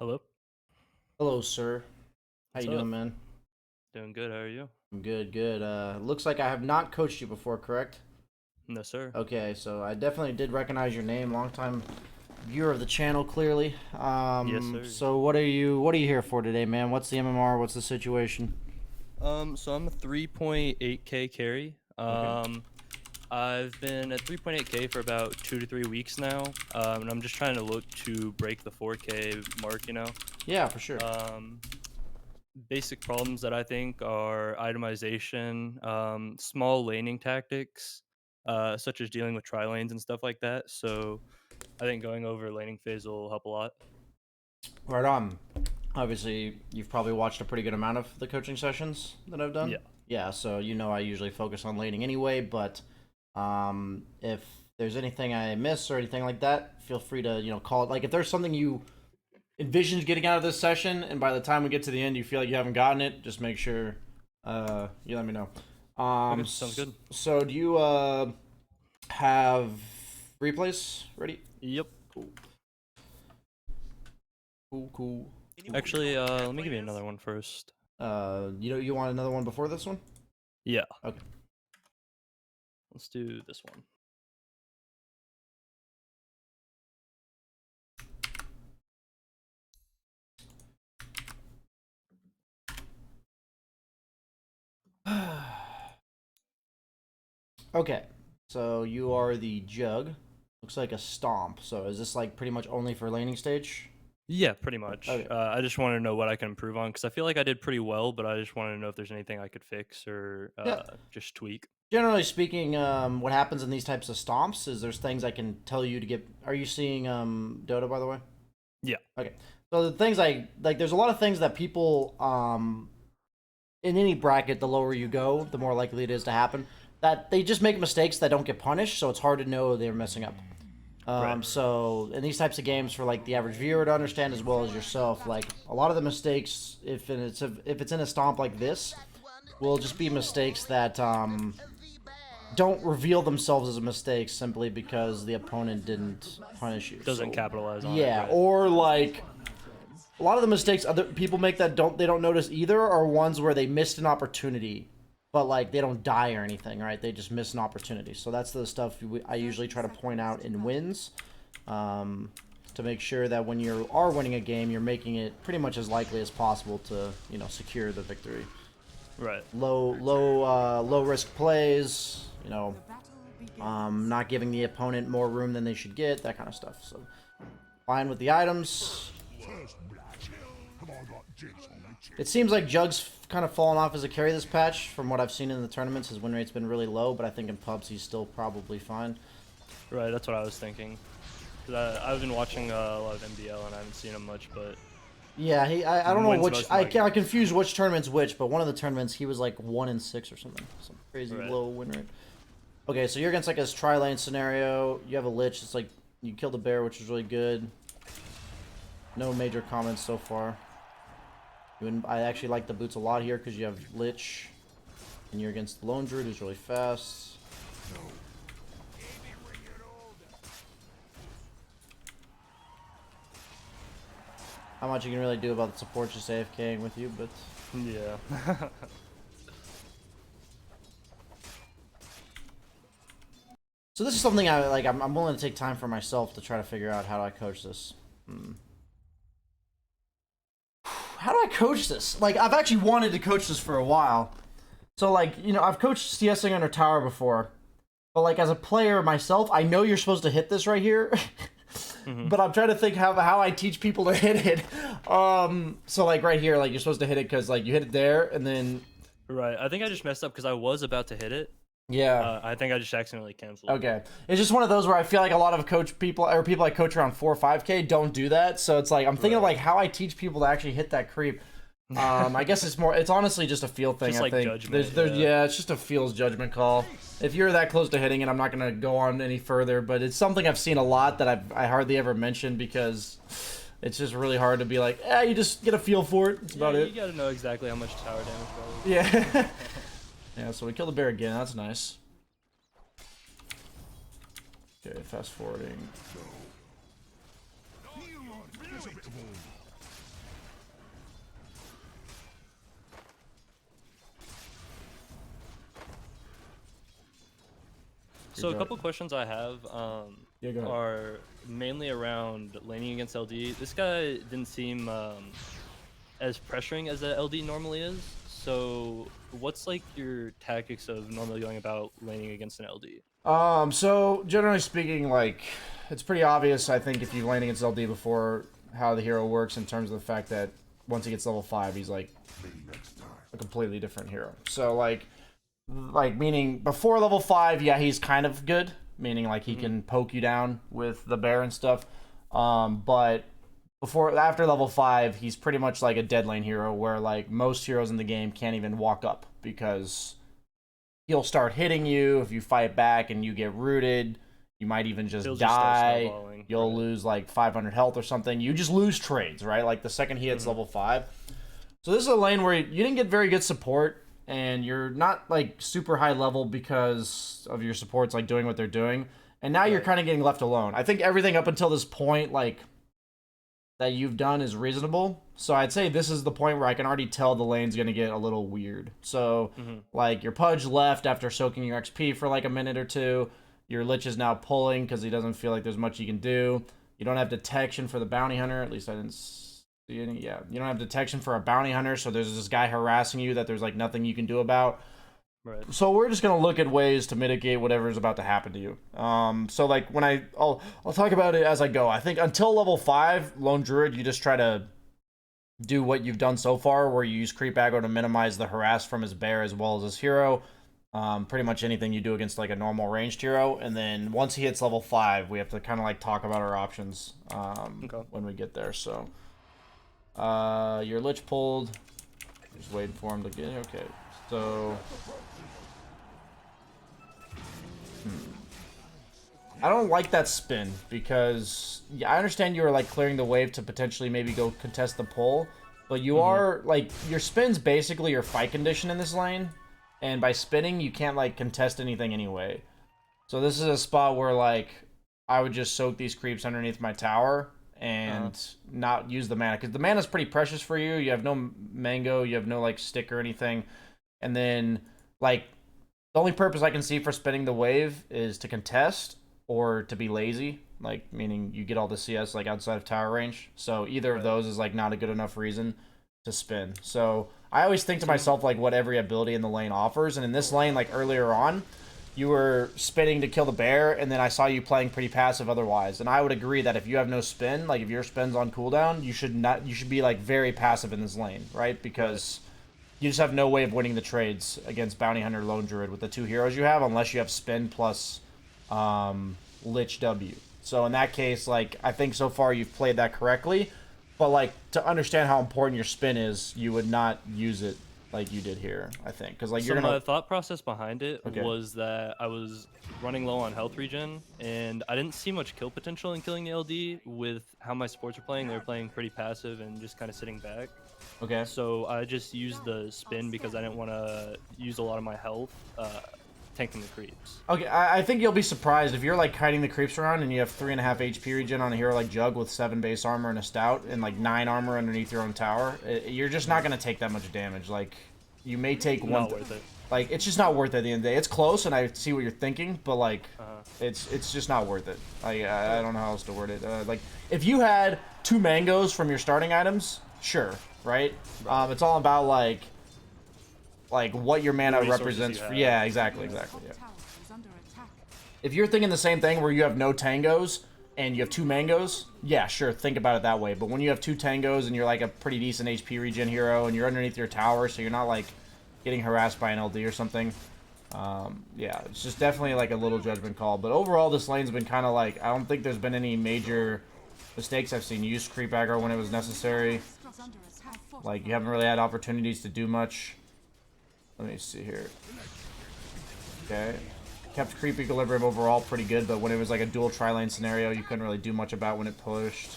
Hello. Hello, sir. How What's you up? doing, man? Doing good. How are you? I'm good, good. Looks like I have not coached you before, correct? No, sir. Okay, so I definitely did recognize your name. Long time viewer of the channel, clearly. Yes, sir. So what are you here for today, man? What's the MMR? What's the situation? So I'm a 3.8K carry. Okay. I've been at 3.8K for about 2 to 3 weeks now. And I'm just trying to look to break the 4K mark. Yeah, for sure. Um, Basic problems that I think are itemization, small laning tactics, such as dealing with tri lanes and stuff like that. So I think going over laning phase will help a lot. Right on. Obviously, you've probably watched a pretty good amount of the coaching sessions that I've done. Yeah. Yeah, so you know I usually focus on laning anyway, but if there's anything I miss or anything like that, feel free to, call it. Like if there's something you envisioned getting out of this session, and by the time we get to the end, you feel like you haven't gotten it, just make sure you let me know. Okay. Sounds good. So do you have replays ready? Yep. Cool. Cool, cool. Actually, let me give you another one first. You want another one before this one? Yeah, Okay. let's do this one. Okay. So you are the Jug. Looks like a stomp. So is this like pretty much only for laning stage? Yeah, pretty much. Okay. I just want to know what I can improve on because I feel like I did pretty well, but I just want to know if there's anything I could fix or Yeah. just tweak. Generally speaking, what happens in these types of stomps is there's things I can tell you to get. Are you seeing Dota, by the way? Yeah, Okay. So the things I like, there's a lot of things that people in any bracket, the lower you go, the more likely it is to happen. That they just make mistakes that don't get punished, so it's hard to know they're messing up. right. So in these types of games, for like the average viewer to understand as well as yourself, like a lot of the mistakes, if it's in a stomp like this, will just be mistakes that don't reveal themselves as mistakes simply because the opponent didn't punish you. Doesn't So capitalize on it, yeah, right? or like a lot of the mistakes other people make that they don't notice either are ones where they missed an opportunity, but like they don't die or anything, right? They just miss an opportunity. So that's the stuff I usually try to point out in wins, to make sure that when you are winning a game, you're making it pretty much as likely as possible to secure the victory. Right. Low risk plays, not giving the opponent more room than they should get, that kind of stuff. So fine with the items. It seems like Jugg's kind of fallen off as a carry this patch. From what I've seen in the tournaments, his win rate's been really low, but I think in pubs he's still probably fine. Right. That's what I was thinking. 'Cause I've been watching a lot of MBL and I haven't seen him much, but Yeah, I don't know wins which most of my I games. confuse which tournament's which, but one of the tournaments he was like 1-6 or something, some crazy Right. low win rate. Okay, so you're against like a tri-lane scenario. You have a lich. It's like you killed a bear, which is really good. No major comments so far. I actually like the boots a lot here because you have lich, and you're against the lone druid, who's really fast. How much you can really do about the support just AFKing with you, but Yeah. so this is something I like. I'm willing to take time for myself to try to figure out how do I coach this. How do I coach this? Like, I've actually wanted to coach this for a while. So, like, I've coached CSing under tower before. But, like, as a player myself, I know you're supposed to hit this right here. hmm But I'm trying to think how I teach people to hit it. So, like, right here, like, you're supposed to hit it because, like, you hit it there, and then... Right. I think I just messed up because I was about to hit it. Yeah. I think I just accidentally canceled. Okay. It's just one of those where I feel like a lot of coach people, or people I coach around 4 or 5K, don't do that. So it's like, I'm thinking of, Right. like, how I teach people to actually hit that creep. I guess it's honestly just a feel thing. Just I like think judgment. yeah, it's just a feels judgment call. If you're that close to hitting it, I'm not gonna go on any further. But it's something I've seen a lot that I hardly ever mention because it's just really hard to be like, you just get a feel for it. That's about You it. gotta know exactly how much tower damage goes. Yeah. Yeah. So we killed the bear again. That's nice. Okay, fast forwarding. you're So a good. couple questions I have Yeah, go ahead. are mainly around laning against LD. This guy didn't seem as pressuring as a LD normally is. So what's like your tactics of normally going about laning against an LD? So generally speaking, like, it's pretty obvious, I think, if you've laid against LD before, how the hero works in terms of the fact that once he gets level 5, he's like a completely different hero. So like meaning before level 5, yeah, he's kind of good, meaning like he can poke you down with the bear and stuff. But after level 5, he's pretty much like a dead lane hero where like most heroes in the game can't even walk up because he'll start hitting you if you fight back and you get rooted. You might even just He'll just start die. snowballing. You'll Right. lose like 500 health or something. You just lose trades, right? Like the second he hits level 5. So this is a lane where you didn't get very good support and you're not like super high level because of your supports like doing what they're doing. And now you're Right. kind of getting left alone. I think everything up until this point, like that you've done is reasonable. So I'd say this is the point where I can already tell the lane's going to get a little weird. So, like, your Pudge left after soaking your XP for like a minute or two. Your Lich is now pulling because he doesn't feel like there's much he can do. You don't have detection for the bounty hunter. At least I didn't see any. Yeah, you don't have detection for a bounty hunter. So there's this guy harassing you that there's like nothing you can do about. Right. So we're just gonna look at ways to mitigate whatever is about to happen to you. So like when I'll talk about it as I go. I think until level 5, Lone Druid, you just try to do what you've done so far, where you use creep aggro to minimize the harass from his bear as well as his hero. Pretty much anything you do against like a normal ranged hero, and then once he hits level 5, we have to kind of like talk about our options Okay. when we get there. So your Lich pulled. Just waiting for him to get okay. So. I don't like that spin because yeah, I understand you were like clearing the wave to potentially maybe go contest the pull, but you are like your spin's basically your fight condition in this lane, and by spinning you can't like contest anything anyway. So this is a spot where like I would just soak these creeps underneath my tower and not use the mana because the mana's pretty precious for you. You have no mango, you have no like stick or anything, and then like the only purpose I can see for spinning the wave is to contest or to be lazy, like meaning you get all the CS like outside of tower range. So either of those is like not a good enough reason to spin. So I always think to myself like what every ability in the lane offers, and in this lane like earlier on, you were spinning to kill the bear, and then I saw you playing pretty passive otherwise. And I would agree that if you have no spin, like if your spin's on cooldown, you should be like very passive in this lane, right? Because you just have no way of winning the trades against Bounty Hunter Lone Druid with the two heroes you have, unless you have spin plus Lich W. So in that case, like I think so far you've played that correctly, but like to understand how important your spin is, you would not use it like you did here. I think because like So you're my gonna thought process behind it okay. was that I was running low on health regen, and I didn't see much kill potential in killing the LD with how my supports were playing. They were playing pretty passive and just kind of sitting back. Okay. So I just used the spin because I didn't want to use a lot of my health tanking the creeps. Okay, I think you'll be surprised if you're like kiting the creeps around and you have 3.5 HP regen on a hero like Jugg with 7 base armor and a stout and like 9 armor underneath your own tower. You're just not gonna take that much damage. Like you may take one. Not worth it. Like it's just not worth it at the end of the day. It's close, and I see what you're thinking, but like it's just not worth it. I don't know how else to word it. Like if you had 2 mangoes from your starting items, sure, right? It's all about like what your mana resources represents. you have. Yeah, exactly. Yeah. If you're thinking the same thing where you have no tangos and you have 2 mangoes, yeah, sure, think about it that way. But when you have 2 tangos and you're like a pretty decent HP regen hero and you're underneath your tower, so you're not like getting harassed by an LD or something, yeah, it's just definitely like a little judgment call. But overall, this lane's been kind of like, I don't think there's been any major mistakes I've seen. You used creep aggro when it was necessary. Like, you haven't really had opportunities to do much. Let me see here. Okay. Kept creep equilibrium overall pretty good, but when it was like a dual tri-lane scenario, you couldn't really do much about when it pushed.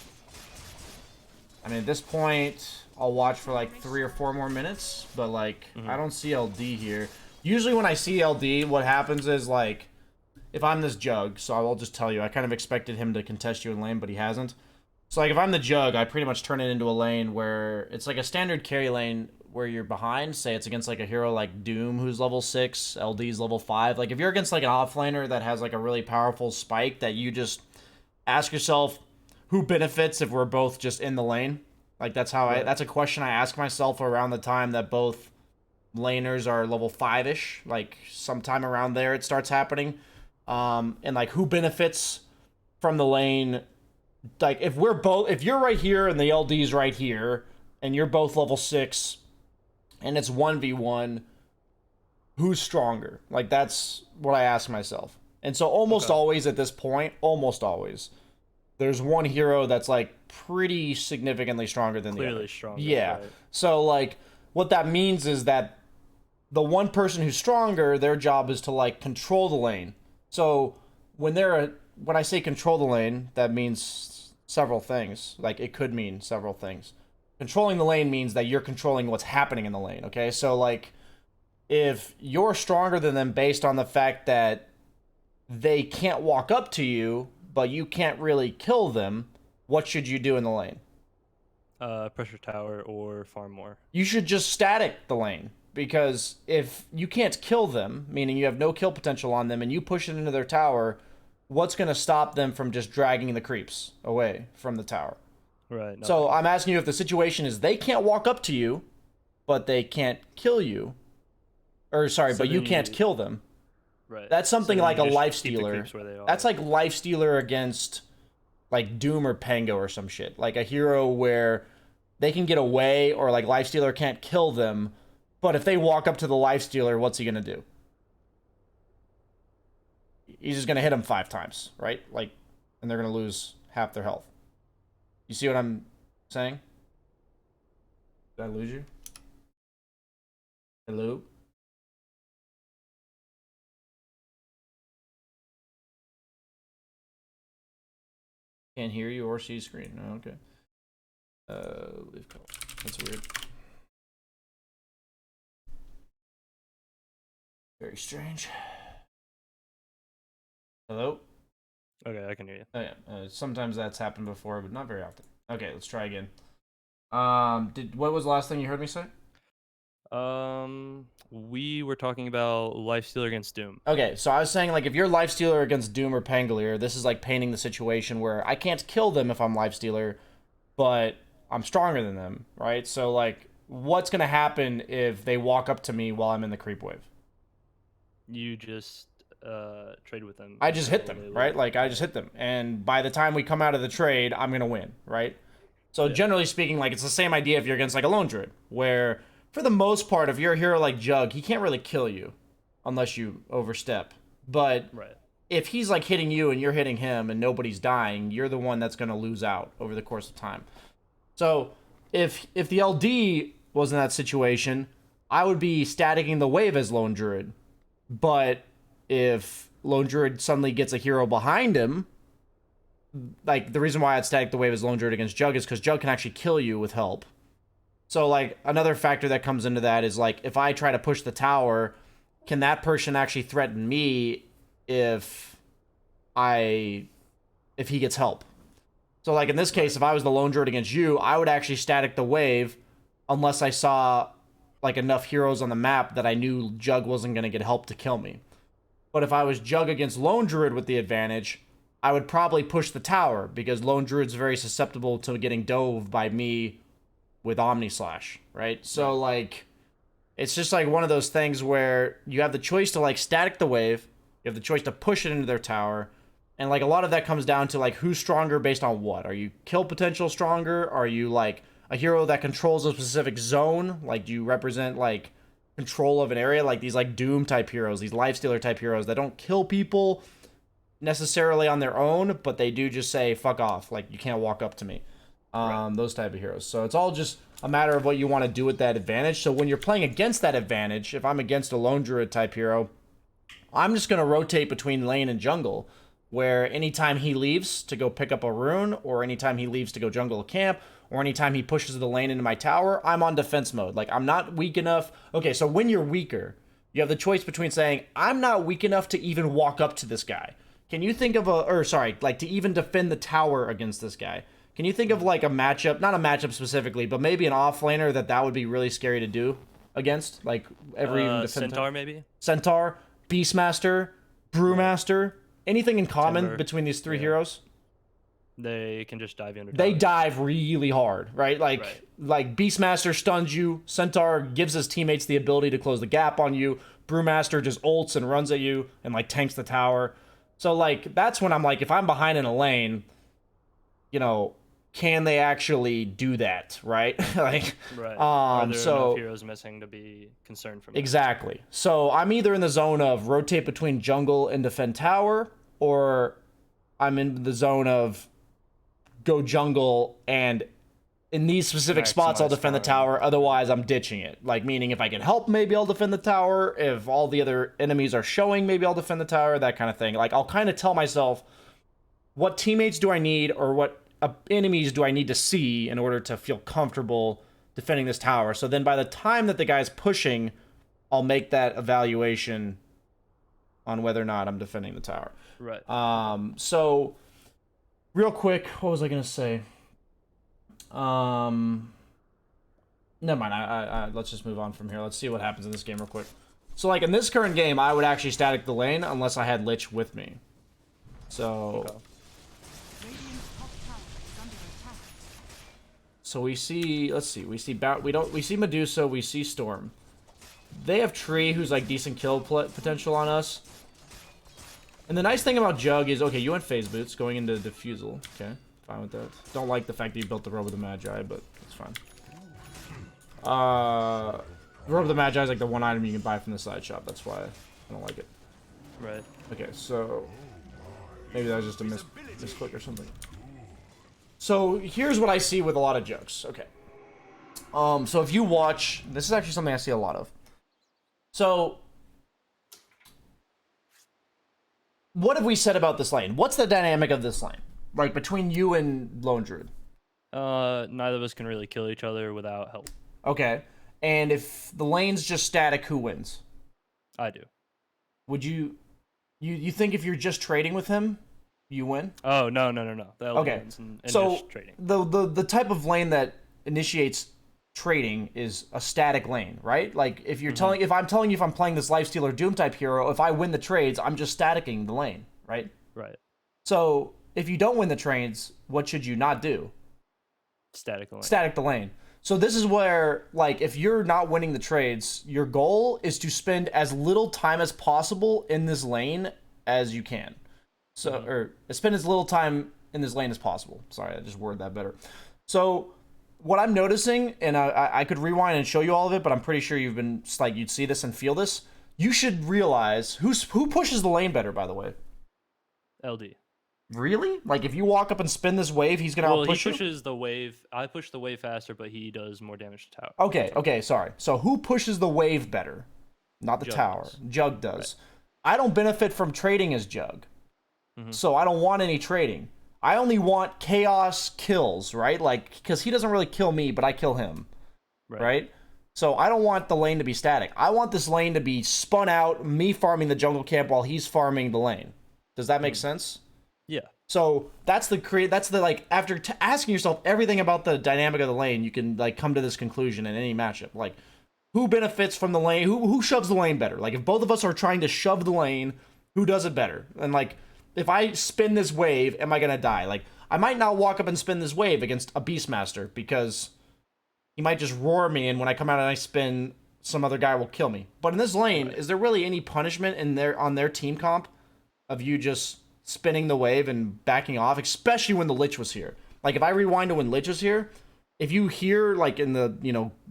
I mean, at this point, I'll watch for like 3 or 4 more minutes, but like, I don't see LD here. Usually when I see LD, what happens is like, if I'm this Jugg, so I will just tell you, I kind of expected him to contest you in lane, but he hasn't. So like, if I'm the Jugg, I pretty much turn it into a lane where it's like a standard carry lane where you're behind, say it's against like a hero like Doom who's level 6, LD's level 5. Like if you're against like an offlaner that has like a really powerful spike, that you just ask yourself who benefits if we're both just in the lane. Like that's a question I ask myself around the time that both laners are level 5ish, like sometime around there it starts happening. And like who benefits from the lane. Like if you're right here and the LD's right here and you're both level 6 and it's 1v1, who's stronger? Like that's what I ask myself. And so almost always at this point, almost always, there's one hero that's like pretty significantly stronger than the other. Clearly stronger. Yeah. Right. So like what that means is that the one person who's stronger, their job is to like control the lane. So when I say control the lane, that means several things. Like it could mean several things. Controlling the lane means that you're controlling what's happening in the lane, okay? So like if you're stronger than them based on the fact that they can't walk up to you, but you can't really kill them, what should you do in the lane? Pressure tower or farm more. You should just static the lane. Because if you can't kill them, meaning you have no kill potential on them, and you push it into their tower, what's going to stop them from just dragging the creeps away from the tower? Right. Nothing. So I'm asking you if the situation is they can't walk up to you, but they can't kill you. Or sorry, but you can't kill them. Right. That's something so like a Lifestealer. That's like Lifestealer against like Doom or Pango or some shit. Like a hero where they can get away, or like Lifestealer can't kill them. But if they walk up to the Lifestealer, what's he going to do? He's just going to hit him 5 times, right? Like, and they're going to lose half their health. You see what I'm saying? Did I lose you? Hello? Can't hear you or see screen. Oh, okay. Leave call. That's weird. Very strange. Hello? Okay, I can hear you. Oh yeah. Sometimes that's happened before, but not very often. Okay, let's try again. What was the last thing you heard me say? We were talking about Lifestealer against Doom. Okay, so I was saying like if you're Lifestealer against Doom or Pangolier, this is like painting the situation where I can't kill them if I'm Lifestealer, but I'm stronger than them, right? So like, what's gonna happen if they walk up to me while I'm in the creep wave? You just trade with them. I just hit them, right? Like I just hit them, and by the time we come out of the trade, I'm gonna win, right? So generally speaking, like it's the same idea if you're against like a lone druid, where for the most part, if you're a hero like Jugg, he can't really kill you unless you overstep. But if he's like hitting you and you're hitting him and nobody's dying, you're the one that's gonna lose out over the course of time. So if the LD was in that situation, I would be staticking the wave as lone druid. But if Lone Druid suddenly gets a hero behind him, like the reason why I'd static the wave as Lone Druid against Jugg is because Jugg can actually kill you with help. So like another factor that comes into that is like if I try to push the tower, can that person actually threaten me if he gets help? So like in this case, if I was the Lone Druid against you, I would actually static the wave unless I saw like enough heroes on the map that I knew Jugg wasn't going to get help to kill me. But if I was Jugg against Lone Druid with the advantage, I would probably push the tower because Lone Druid's very susceptible to getting dove by me with Omni Slash, right? So like it's just like one of those things where you have the choice to like static the wave, you have the choice to push it into their tower, and like a lot of that comes down to like who's stronger based on what. Are you kill potential stronger? Are you like a hero that controls a specific zone? Like, do you represent like control of an area? Like these like Doom type heroes, these Lifestealer type heroes that don't kill people necessarily on their own, but they do just say fuck off, like you can't walk up to me. Those type of heroes. So it's all just a matter of what you want to do with that advantage. So when you're playing against that advantage, if I'm against a Lone Druid type hero, I'm just gonna rotate between lane and jungle, where anytime he leaves to go pick up a rune, or anytime he leaves to go jungle a camp, or anytime he pushes the lane into my tower, I'm on defense mode. Like, I'm not weak enough. Okay, so when you're weaker, you have the choice between saying, I'm not weak enough to even walk up to this guy. Can you think of like to even defend the tower against this guy? Can you think of like a matchup, not a matchup specifically, but maybe an offlaner that would be really scary to do against? Like every even defend Centaur maybe. Centaur, Beastmaster, Brewmaster, anything in common Timber. between these three heroes? They can just dive you under They towers. dive really hard, right? Like Beastmaster stuns you, Centaur gives his teammates the ability to close the gap on you, Brewmaster just ults and runs at you and like tanks the tower. So like that's when I'm like, if I'm behind in a lane, you know, can they actually do that, right? like Right. Are there so enough heroes missing to be concerned for me? exactly. So I'm either in the zone of rotate between jungle and defend tower, or I'm in the zone of go jungle and in these specific spots I'll Maximize defend the farm. tower, otherwise I'm ditching it. Like meaning if I can help, maybe I'll defend the tower. If all the other enemies are showing, maybe I'll defend the tower, that kind of thing. Like I'll kind of tell myself what teammates do I need or what enemies do I need to see in order to feel comfortable defending this tower. So then by the time that the guy's pushing, I'll make that evaluation on whether or not I'm defending the tower. Right. So real quick, what was I gonna say? Never mind. I let's just move on from here. Let's see what happens in this game real quick. So like in this current game, I would actually static the lane unless I had Lich with me. So Okay. So we see, let's see, we see Medusa, we see Storm. They have Tree, who's like decent kill potential on us. And the nice thing about Jugg is, okay, you went Phase Boots going into Diffusal. Okay, fine with that. Don't like the fact that you built the Robe of the Magi, but it's fine. The Robe of the Magi is like the one item you can buy from the side shop. That's why I don't like it. Right. Okay, so maybe that was just a misclick or something. So here's what I see with a lot of Juggs. Okay. So if you watch, this is actually something I see a lot of. So what have we said about this lane? What's the dynamic of this lane? Like between you and Lone Druid? Neither of us can really kill each other without help. Okay. And if the lane's just static, who wins? I do. Would you think if you're just trading with him, you win? Oh, no. The LD Okay. wins and So just trading. the type of lane that initiates trading is a static lane, right? Like if you're if I'm telling you if I'm playing this Lifestealer Doom type hero, if I win the trades, I'm just staticking the lane, right? Right. So if you don't win the trades, what should you not do? Static lane. Static the lane. So this is where, like, if you're not winning the trades, your goal is to spend as little time as possible in this lane as you can. So, or spend as little time in this lane as possible. Sorry, I just worded that better. So what I'm noticing, and I could rewind and show you all of it, but I'm pretty sure you've been, like, you'd see this and feel this. You should realize who pushes the lane better, by the way. LD. Really? Like, if you walk up and spin this wave, he's gonna Well, he outpush you? pushes the wave. I push the wave faster, but he does more damage to tower. Okay, sorry. So who pushes the wave better? Not the Jugg tower. does. Jugg does. Right. I don't benefit from trading as Jugg. So I don't want any trading. I only want chaos kills, right? Like, because he doesn't really kill me, but I kill him, right? So I don't want the lane to be static. I want this lane to be spun out, me farming the jungle camp while he's farming the lane. Does that make sense? Yeah. So that's the like, after asking yourself everything about the dynamic of the lane, you can like come to this conclusion in any matchup. Like, who benefits from the lane? Who shoves the lane better? Like, if both of us are trying to shove the lane, who does it better? And like, if I spin this wave, am I gonna die? Like, I might not walk up and spin this wave against a Beastmaster because he might just roar me, and when I come out and I spin, some other guy will kill me. But in this lane, is there really any punishment on their team comp of you just spinning the wave and backing off, especially when the Lich was here? Like, if I rewind to when Lich was here, if you hear, like, in the,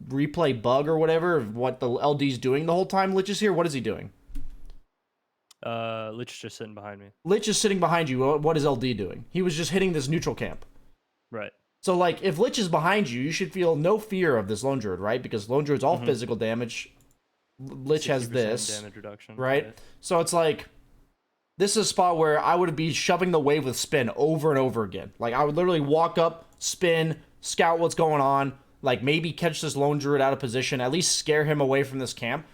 replay bug or whatever, of what the LD's doing the whole time Lich is here, what is he doing? Lich is just sitting behind me. Lich is sitting behind you. What is LD doing? He was just hitting this neutral camp. Right. So, like, if Lich is behind you, you should feel no fear of this Lone Druid, right? Because Lone Druid's all physical damage. Lich has 60% this, damage reduction. right? So it's like, this is a spot where I would be shoving the wave with spin over and over again. Like, I would literally walk up, spin, scout what's going on, like, maybe catch this Lone Druid out of position, at least scare him away from this camp.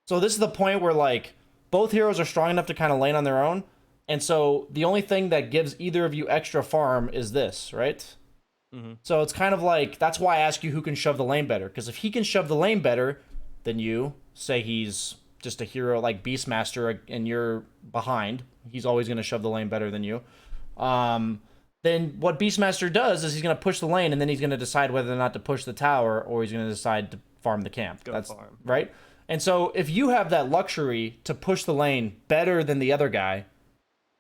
So this is the point where, like, both heroes are strong enough to kind of lane on their own, And so the only thing that gives either of you extra farm is this, right? Mm-hmm. So it's kind of like, that's why I ask you who can shove the lane better. Because if he can shove the lane better than you, say he's just a hero like Beastmaster and you're behind, he's always going to shove the lane better than you. Then what Beastmaster does is he's going to push the lane, and then he's going to decide whether or not to push the tower, or he's going to decide to farm the camp. That's farm. Right? And so if you have that luxury to push the lane better than the other guy,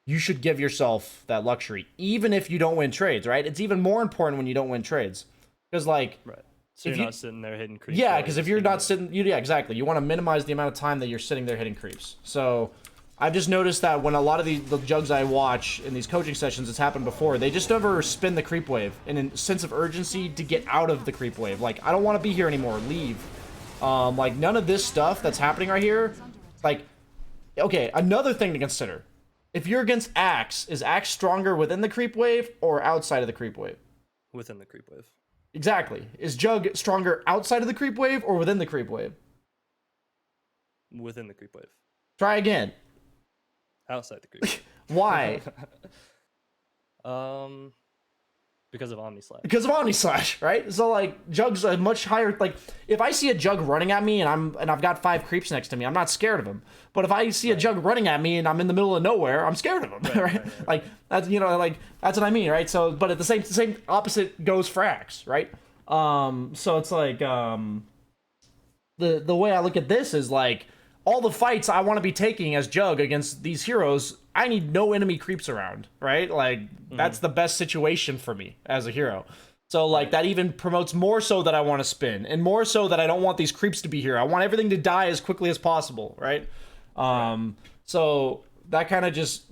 you should give yourself that luxury, even if you don't win trades, right? It's even more important when you don't win trades. Because, like... Right. So you're not sitting there hitting creeps. Yeah, because if you're not sitting... Yeah, exactly. You want to minimize the amount of time that you're sitting there hitting creeps. So, I've just noticed that when a lot of the jugs I watch in these coaching sessions, it's happened before, they just never spin the creep wave in a sense of urgency to get out of the creep wave. Like, I don't want to be here anymore. Leave. Like, none of this stuff that's happening right here... Like, okay, another thing to consider. If you're against Axe, is Axe stronger within the creep wave or outside of the creep wave? Within the creep wave. Exactly. Is Jugg stronger outside of the creep wave or within the creep wave? Within the creep wave. Try again. Outside the creep wave. Why? Because of Omni Slash. Because of Omni Slash, right? So like Jugg's a much higher, like if I see a Jugg running at me and I've got 5 creeps next to me, I'm not scared of him. But if I see a Jugg running at me and I'm in the middle of nowhere, I'm scared of him, right? Like that's like that's what I mean, right? So but at the same opposite goes for Axe, right? So it's like the way I look at this is like all the fights I want to be taking as Jugg against these heroes, I need no enemy creeps around, right? Like, that's the best situation for me as a hero. So, like, that even promotes more so that I want to spin, and more so that I don't want these creeps to be here. I want everything to die as quickly as possible, right? So, that kind of just,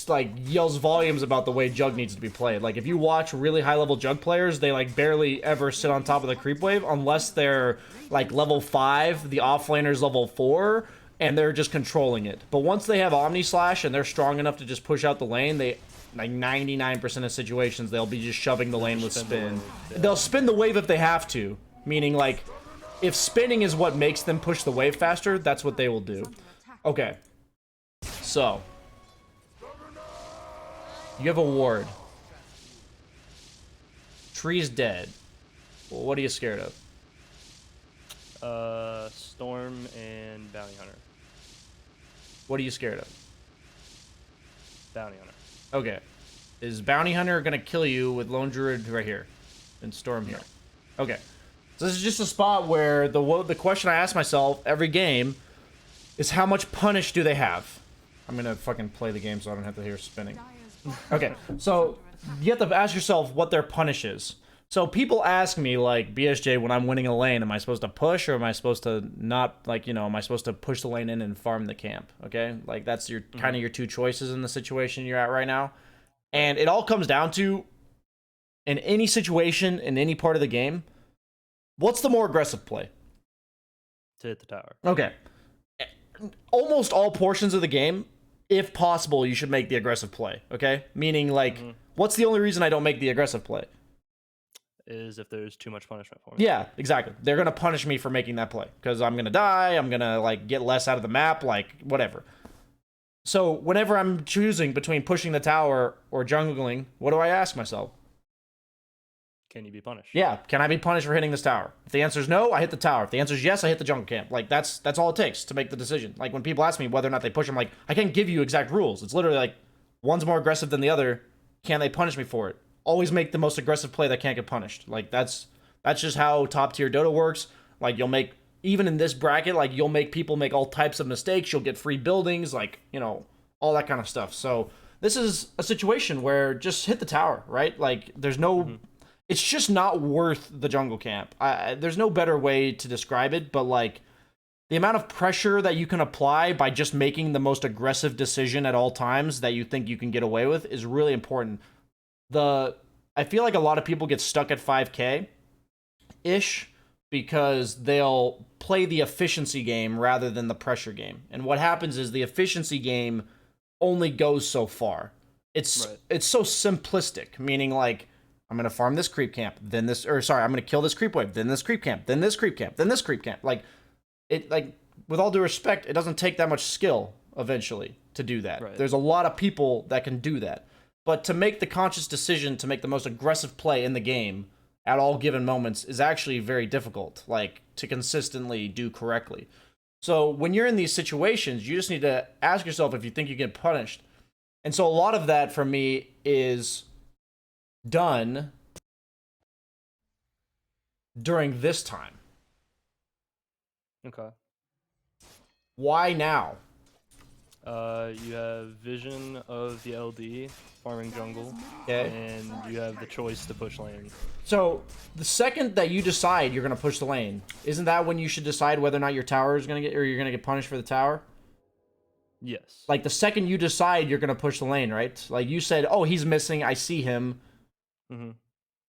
like, yells volumes about the way Jugg needs to be played. Like, if you watch really high-level Jugg players, they, like, barely ever sit on top of the creep wave unless they're, like, level 5, the offlaner's level 4, and they're just controlling it. But once they have Omni Slash and they're strong enough to just push out the lane, they, like 99% of situations, they'll be just shoving the lane with spin. They'll spin the wave if they have to, meaning, like, if spinning is what makes them push the wave faster, that's what they will do. Okay. So. You have a ward. Tree's dead. Well, what are you scared of? Storm and Bounty Hunter. What are you scared of? Bounty Hunter. Okay. Is Bounty Hunter gonna kill you with Lone Druid right here? And Storm here? Okay. So this is just a spot where the question I ask myself every game is how much punish do they have? I'm gonna fucking play the game so I don't have to hear spinning. Okay, so you have to ask yourself what their punish is. So people ask me, like, BSJ, when I'm winning a lane, am I supposed to push or am I supposed to not, like, you know, am I supposed to push the lane in and farm the camp? Okay, like, that's your kind of your 2 choices in the situation you're at right now. And it all comes down to, in any situation, in any part of the game, what's the more aggressive play? To hit the tower. Okay. Almost all portions of the game, if possible, you should make the aggressive play, okay? Meaning, like, what's the only reason I don't make the aggressive play? Is if there's too much punishment for me. Yeah, exactly. They're going to punish me for making that play. Because I'm going to die, I'm going to, like, get less out of the map, like, whatever. So, whenever I'm choosing between pushing the tower or jungling, what do I ask myself? Can you be punished? Yeah, can I be punished for hitting this tower? If the answer is no, I hit the tower. If the answer is yes, I hit the jungle camp. Like, that's all it takes to make the decision. Like, when people ask me whether or not they push, I'm like, I can't give you exact rules. It's literally like, one's more aggressive than the other. Can they punish me for it? Always make the most aggressive play that can't get punished. Like, that's just how top tier Dota works. Like, you'll make, even in this bracket, like, you'll make people make all types of mistakes. You'll get free buildings, like, you know, all that kind of stuff. So, this is a situation where just hit the tower, right? Like, there's no... It's just not worth the jungle camp. There's no better way to describe it, but, like, the amount of pressure that you can apply by just making the most aggressive decision at all times that you think you can get away with is really important. I feel like a lot of people get stuck at 5K-ish because they'll play the efficiency game rather than the pressure game. And what happens is the efficiency game only goes so far. It's so simplistic, meaning, like, I'm going to farm this creep camp, then this, or sorry, I'm going to kill this creep wave, then this creep camp, then this creep camp, then this creep camp. Like, it, like, with all due respect, it doesn't take that much skill. eventually to do that. Right. There's a lot of people that can do that. But to make the conscious decision to make the most aggressive play in the game at all given moments is actually very difficult, like to consistently do correctly. So when you're in these situations, you just need to ask yourself if you think you get punished. And so a lot of that for me is done during this time. Okay. Why now? You have vision of the LD, farming jungle, Okay. and you have the choice to push lane. So the second that you decide you're gonna push the lane, isn't that when you should decide whether or not your tower is gonna get, or you're gonna get punished for the tower? Yes. Like the second you decide you're gonna push the lane, right? Like you said, oh, he's missing. I see him. Mm-hmm.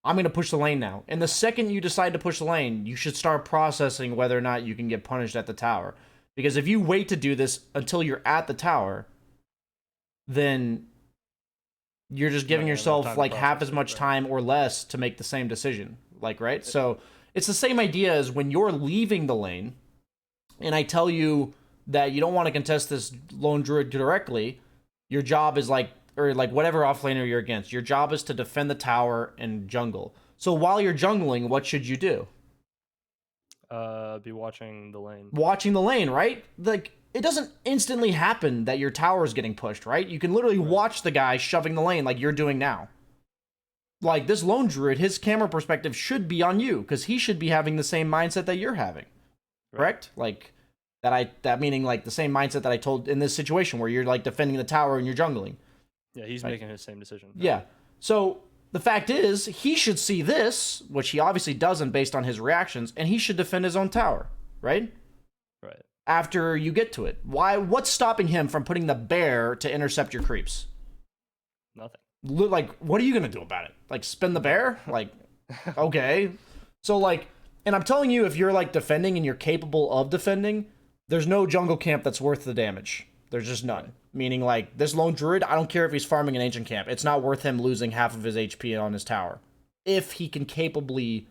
I'm gonna push the lane now. And the second you decide to push the lane, you should start processing whether or not you can get punished at the tower. Because if you wait to do this until you're at the tower, then you're just giving yourself like half as much time or less to make the same decision. Like, right? So it's the same idea as when you're leaving the lane and I tell you that you don't want to contest this lone druid directly, your job is like, or like whatever offlaner you're against, your job is to defend the tower and jungle. So while you're jungling, what should you do? Be watching the lane. Watching the lane, right? Like, it doesn't instantly happen that your tower is getting pushed, right? You can literally watch the guy shoving the lane like you're doing now. Like, this lone druid, his camera perspective should be on you, because he should be having the same mindset that you're having. Correct? Like, that meaning, like, the same mindset that I told in this situation, where you're, like, defending the tower and you're jungling. Yeah, he's making his same decision. Yeah. So, the fact is, he should see this, which he obviously doesn't based on his reactions, and he should defend his own tower, right? Right. After you get to it. What's stopping him from putting the bear to intercept your creeps? Nothing. Like, what are you gonna do about it? Like, spin the bear? Like, okay. So, like, and I'm telling you, if you're, like, defending and you're capable of defending, there's no jungle camp that's worth the damage. There's just none. Meaning, like, this lone druid, I don't care if he's farming an ancient camp. It's not worth him losing half of his HP on his tower. If he can capably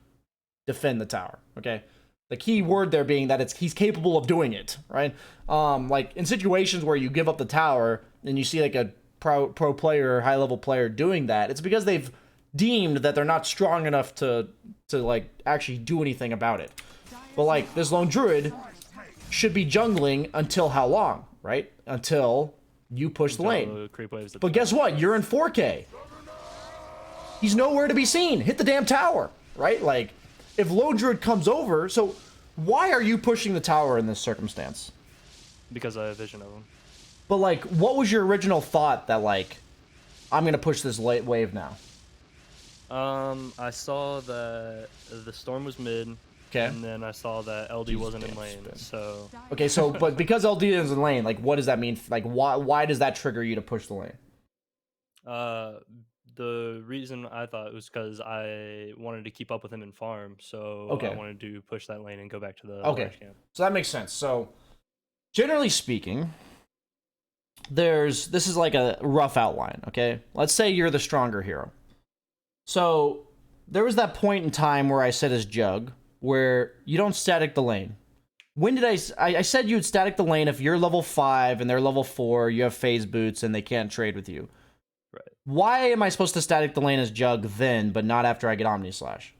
defend the tower, okay? The key word there being that he's capable of doing it, right? Like, in situations where you give up the tower and you see, like, a pro player, high-level player doing that, it's because they've deemed that they're not strong enough to like, actually do anything about it. But, like, this lone druid should be jungling until how long, right? Until you push the lane. But guess what? You're in 4K. He's nowhere to be seen. Hit the damn tower, right? Like, if Lone Druid comes over, so why are you pushing the tower in this circumstance? Because I have vision of him. But, like, what was your original thought that, like, I'm going to push this late wave now? I saw that the storm was mid. Okay. And then I saw that LD wasn't in lane, so... Okay, so, but because LD is in lane, like, what does that mean? Like, why does that trigger you to push the lane? The reason I thought was because I wanted to keep up with him in farm, so I wanted to push that lane and go back to the large camp. So that makes sense. So, generally speaking, this is like a rough outline, okay? Let's say you're the stronger hero. So, there was that point in time where I said as Jugg, where you don't static the lane. When did I said you'd static the lane if you're level 5 and they're level 4, you have phase boots and they can't trade with you. Right. Why am I supposed to static the lane as Jugg then, but not after I get Omni Slash?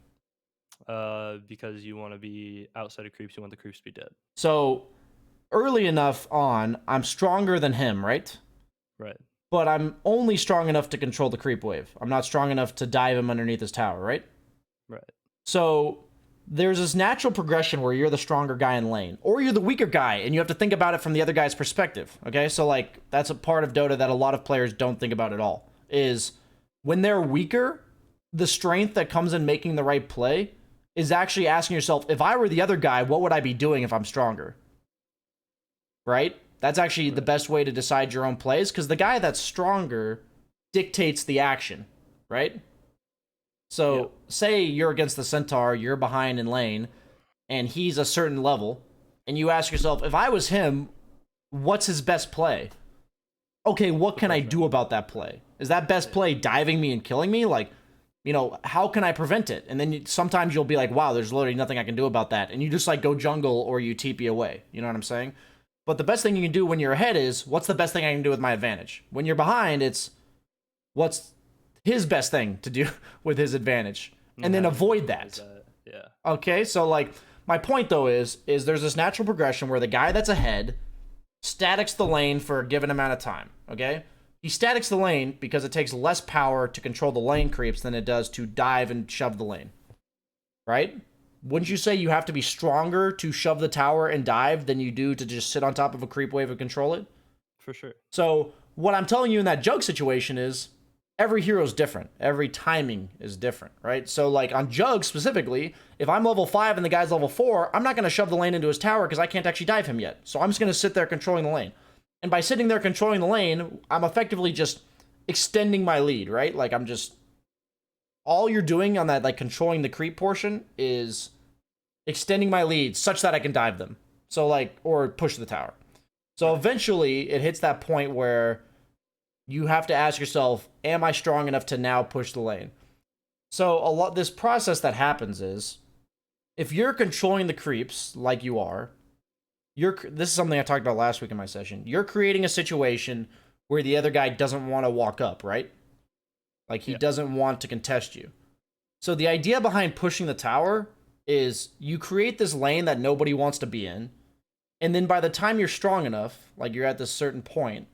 Because you want to be outside of creeps, you want the creeps to be dead. So, early enough on, I'm stronger than him, right? Right. But I'm only strong enough to control the creep wave. I'm not strong enough to dive him underneath his tower, right? Right. So, there's this natural progression where you're the stronger guy in lane, or you're the weaker guy, and you have to think about it from the other guy's perspective, okay? So, like, that's a part of Dota that a lot of players don't think about at all, is when they're weaker, the strength that comes in making the right play is actually asking yourself, if I were the other guy, what would I be doing if I'm stronger? Right? That's actually the best way to decide your own plays, because the guy that's stronger dictates the action, right? So, say you're against the Centaur, you're behind in lane, and he's a certain level, and you ask yourself, if I was him, what's his best play? Okay, what can I do about that play? Is that best play diving me and killing me? Like, you know, how can I prevent it? And then sometimes you'll be like, wow, there's literally nothing I can do about that. And you just, like, go jungle or you TP away. You know what I'm saying? But the best thing you can do when you're ahead is, what's the best thing I can do with my advantage? When you're behind, it's what's his best thing to do with his advantage, and then avoid that. Yeah. Okay, so like my point though is there's this natural progression where the guy that's ahead statics the lane for a given amount of time. Okay, he statics the lane because it takes less power to control the lane creeps than it does to dive and shove the lane. Right? Wouldn't you say you have to be stronger to shove the tower and dive than you do to just sit on top of a creep wave and control it? For sure. So what I'm telling you in that Jugg situation is every hero is different. Every timing is different, right? So like on Jugg specifically, if I'm level 5 and the guy's level 4, I'm not going to shove the lane into his tower because I can't actually dive him yet. So I'm just going to sit there controlling the lane. And by sitting there controlling the lane, I'm effectively just extending my lead, right? Like I'm just... all you're doing on that, like, controlling the creep portion is extending my lead such that I can dive them. So, like, or push the tower. So eventually it hits that point where you have to ask yourself, am I strong enough to now push the lane? So this process that happens is, if you're controlling the creeps like you are, this is something I talked about last week in my session. You're creating a situation where the other guy doesn't want to walk up, right? Like, he doesn't want to contest you. So the idea behind pushing the tower is you create this lane that nobody wants to be in, and then by the time you're strong enough, like you're at this certain point,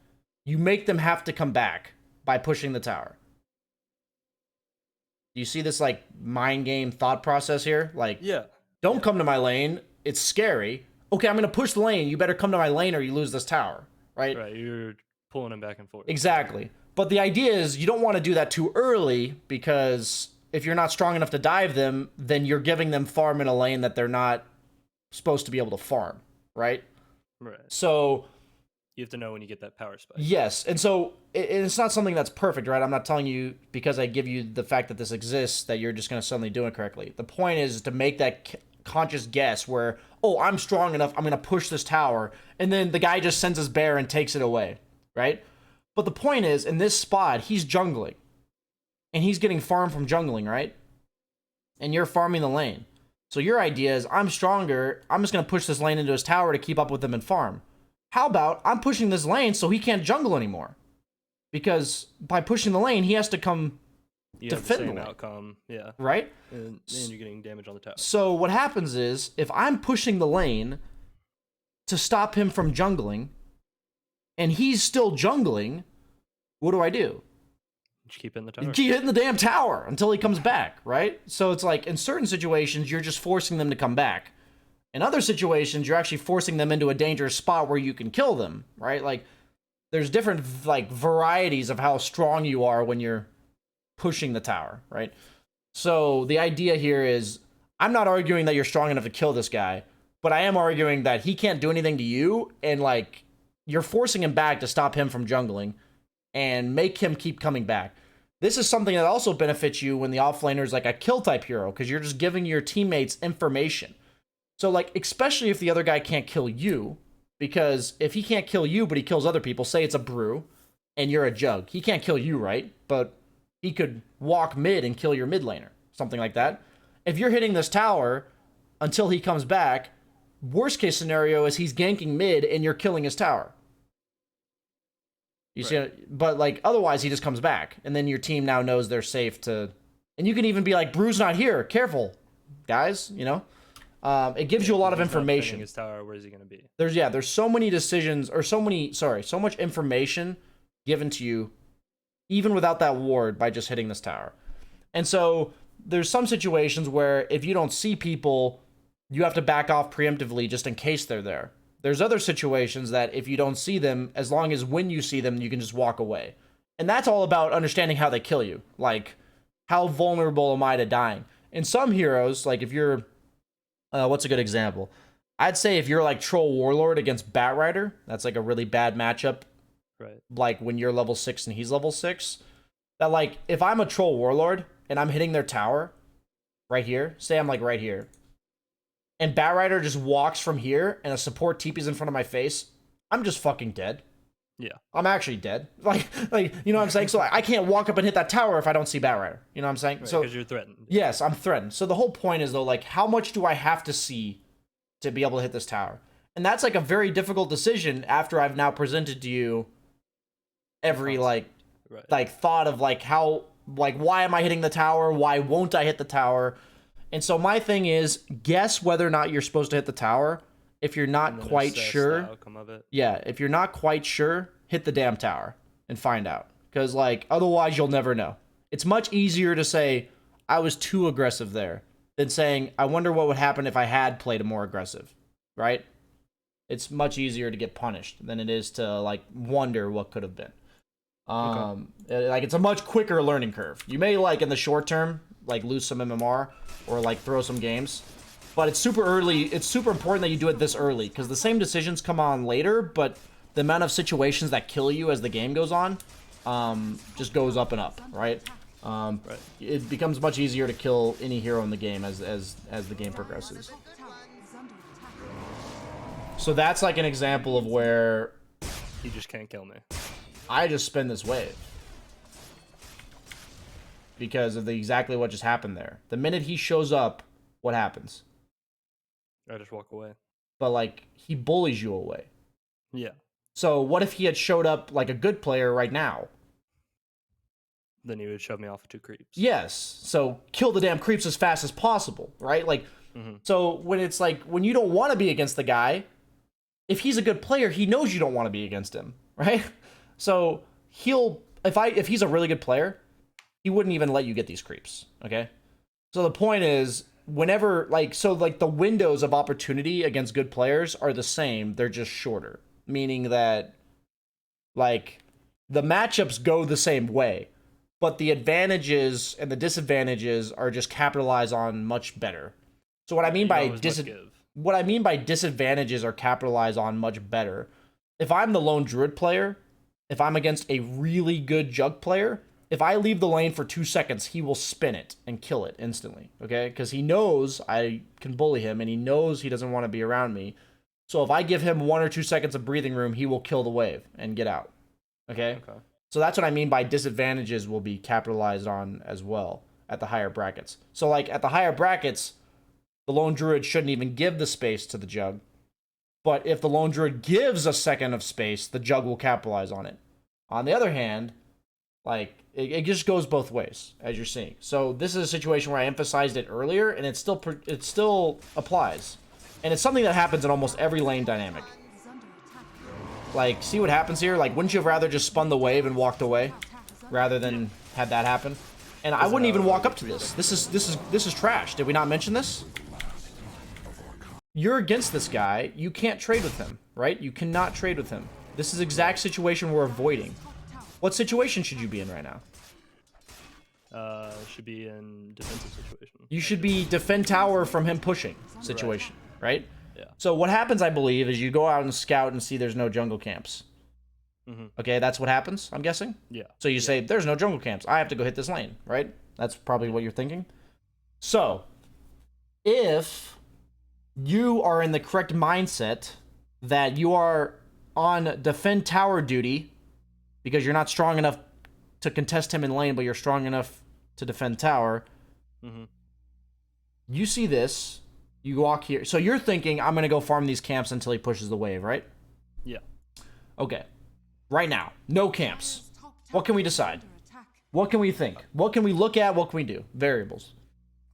you make them have to come back by pushing the tower. Do you see this, like, mind game thought process here? Like, don't come to my lane. It's scary. Okay, I'm going to push the lane. You better come to my lane or you lose this tower, right? Right, you're pulling them back and forth. Exactly. But the idea is you don't want to do that too early, because if you're not strong enough to dive them, then you're giving them farm in a lane that they're not supposed to be able to farm, right? Right. So you have to know when you get that power spike. Yes, and so it's not something that's perfect, right? I'm not telling you because I give you the fact that this exists that you're just going to suddenly do it correctly. The point is to make that conscious guess where, oh, I'm strong enough, I'm going to push this tower, and then the guy just sends his bear and takes it away, right? But the point is, in this spot, he's jungling. And he's getting farm from jungling, right? And you're farming the lane. So your idea is, I'm stronger, I'm just going to push this lane into his tower to keep up with him and farm. How about, I'm pushing this lane so he can't jungle anymore? Because by pushing the lane, he has to come defend the lane. Outcome, yeah. Right? And you're getting damage on the tower. So what happens is, if I'm pushing the lane to stop him from jungling, and he's still jungling, what do? Just keep hitting the tower. You keep hitting the damn tower until he comes back, right? So it's like, in certain situations, you're just forcing them to come back. In other situations, you're actually forcing them into a dangerous spot where you can kill them, right? Like, there's different, like, varieties of how strong you are when you're pushing the tower, right? So the idea here is, I'm not arguing that you're strong enough to kill this guy, but I am arguing that he can't do anything to you, and, like, you're forcing him back to stop him from jungling and make him keep coming back. This is something that also benefits you when the offlaner is like a kill type hero, because you're just giving your teammates information. So, like, especially if the other guy can't kill you, because if he can't kill you but he kills other people, say it's a brew and you're a Jugg, he can't kill you, right? But he could walk mid and kill your mid laner, something like that. If you're hitting this tower until he comes back, worst case scenario is he's ganking mid and you're killing his tower. You see, but like otherwise he just comes back, and then your team now knows they're safe to, and you can even be like, Brew's not here, careful, guys. You know, it gives you a lot of information. His tower, where is he going to be? There's so many decisions, or so much information given to you, even without that ward, by just hitting this tower. And so there's some situations where if you don't see people, you have to back off preemptively just in case they're there. There's other situations that if you don't see them, as long as when you see them, you can just walk away. And that's all about understanding how they kill you. Like, how vulnerable am I to dying? In some heroes, like if you're, what's a good example? I'd say if you're like Troll Warlord against Batrider, that's like a really bad matchup. Right. Like when you're level 6 and he's level 6. That like, if I'm a Troll Warlord and I'm hitting their tower right here, say I'm like right here, and Batrider just walks from here, and a support TP's in front of my face, I'm just fucking dead. Yeah. I'm actually dead. Like, you know what I'm saying? So I can't walk up and hit that tower if I don't see Batrider. You know what I'm saying? Right, so because you're threatened. Yes, I'm threatened. So the whole point is, though, like, how much do I have to see to be able to hit this tower? And that's like a very difficult decision after I've now presented to you every Right. like thought of like how, like, why am I hitting the tower? Why won't I hit the tower? And so my thing is, guess whether or not you're supposed to hit the tower. If you're not And then quite assess sure, the outcome of it. yeah, if you're not quite sure, hit the damn tower and find out. Because, like, otherwise you'll never know. It's much easier to say, I was too aggressive there, than saying, I wonder what would happen if I had played a more aggressive, right? It's much easier to get punished than it is to, like, wonder what could have been. Like, it's a much quicker learning curve. You may, like, in the short term, like, lose some MMR or, like, throw some games. But it's super early. It's super important that you do it this early, because the same decisions come on later, but the amount of situations that kill you as the game goes on just goes up and up, right? It becomes much easier to kill any hero in the game as the game progresses. So that's like an example of where You just can't kill me. I just spin this wave because of exactly what just happened there. The minute he shows up, what happens? I just walk away. But, like, he bullies you away. Yeah. So what if he had showed up like a good player right now? Then you would shove me off with 2 creeps. Yes. So kill the damn creeps as fast as possible, right? Like, so when it's like, when you don't want to be against the guy, if he's a good player, he knows you don't want to be against him, right? So if he's a really good player, he wouldn't even let you get these creeps, okay? So the point is, whenever, like, so, like, the windows of opportunity against good players are the same, they're just shorter. Meaning that, like, the matchups go the same way, but the advantages and the disadvantages are just capitalized on much better. So what I mean by disadvantages are capitalized on much better. If I'm the lone druid player, if I'm against a really good Jugg player, if I leave the lane for 2 seconds, he will spin it and kill it instantly, okay? Because he knows I can bully him, and he knows he doesn't want to be around me. So if I give him 1 or 2 seconds of breathing room, he will kill the wave and get out, okay? So that's what I mean by disadvantages will be capitalized on as well at the higher brackets. So, like, at the higher brackets, the lone druid shouldn't even give the space to the Jugg. But if the lone druid gives a second of space, the Jugg will capitalize on it. On the other hand, like, it just goes both ways, as you're seeing. So this is a situation where I emphasized it earlier, and it still applies. And it's something that happens in almost every lane dynamic. Like, see what happens here? Like, wouldn't you have rather just spun the wave and walked away rather than had that happen? And I wouldn't even walk up to this. This is trash. Did we not mention this? You're against this guy. You can't trade with him, right? You cannot trade with him. This is the exact situation we're avoiding. What situation should you be in right now? Should be in defensive situation. You should be defend tower from him pushing situation, right? Yeah. So what happens, I believe, is you go out and scout and see there's no jungle camps. Okay, that's what happens, I'm guessing? Yeah. So you say, there's no jungle camps. I have to go hit this lane, right? That's probably what you're thinking. So, if you are in the correct mindset that you are on defend tower duty because you're not strong enough to contest him in lane, but you're strong enough to defend tower, you see this, you walk here. So you're thinking, I'm going to go farm these camps until he pushes the wave, right? Yeah. Okay. Right now, no camps. What can we decide? What can we think? What can we look at? What can we do? Variables.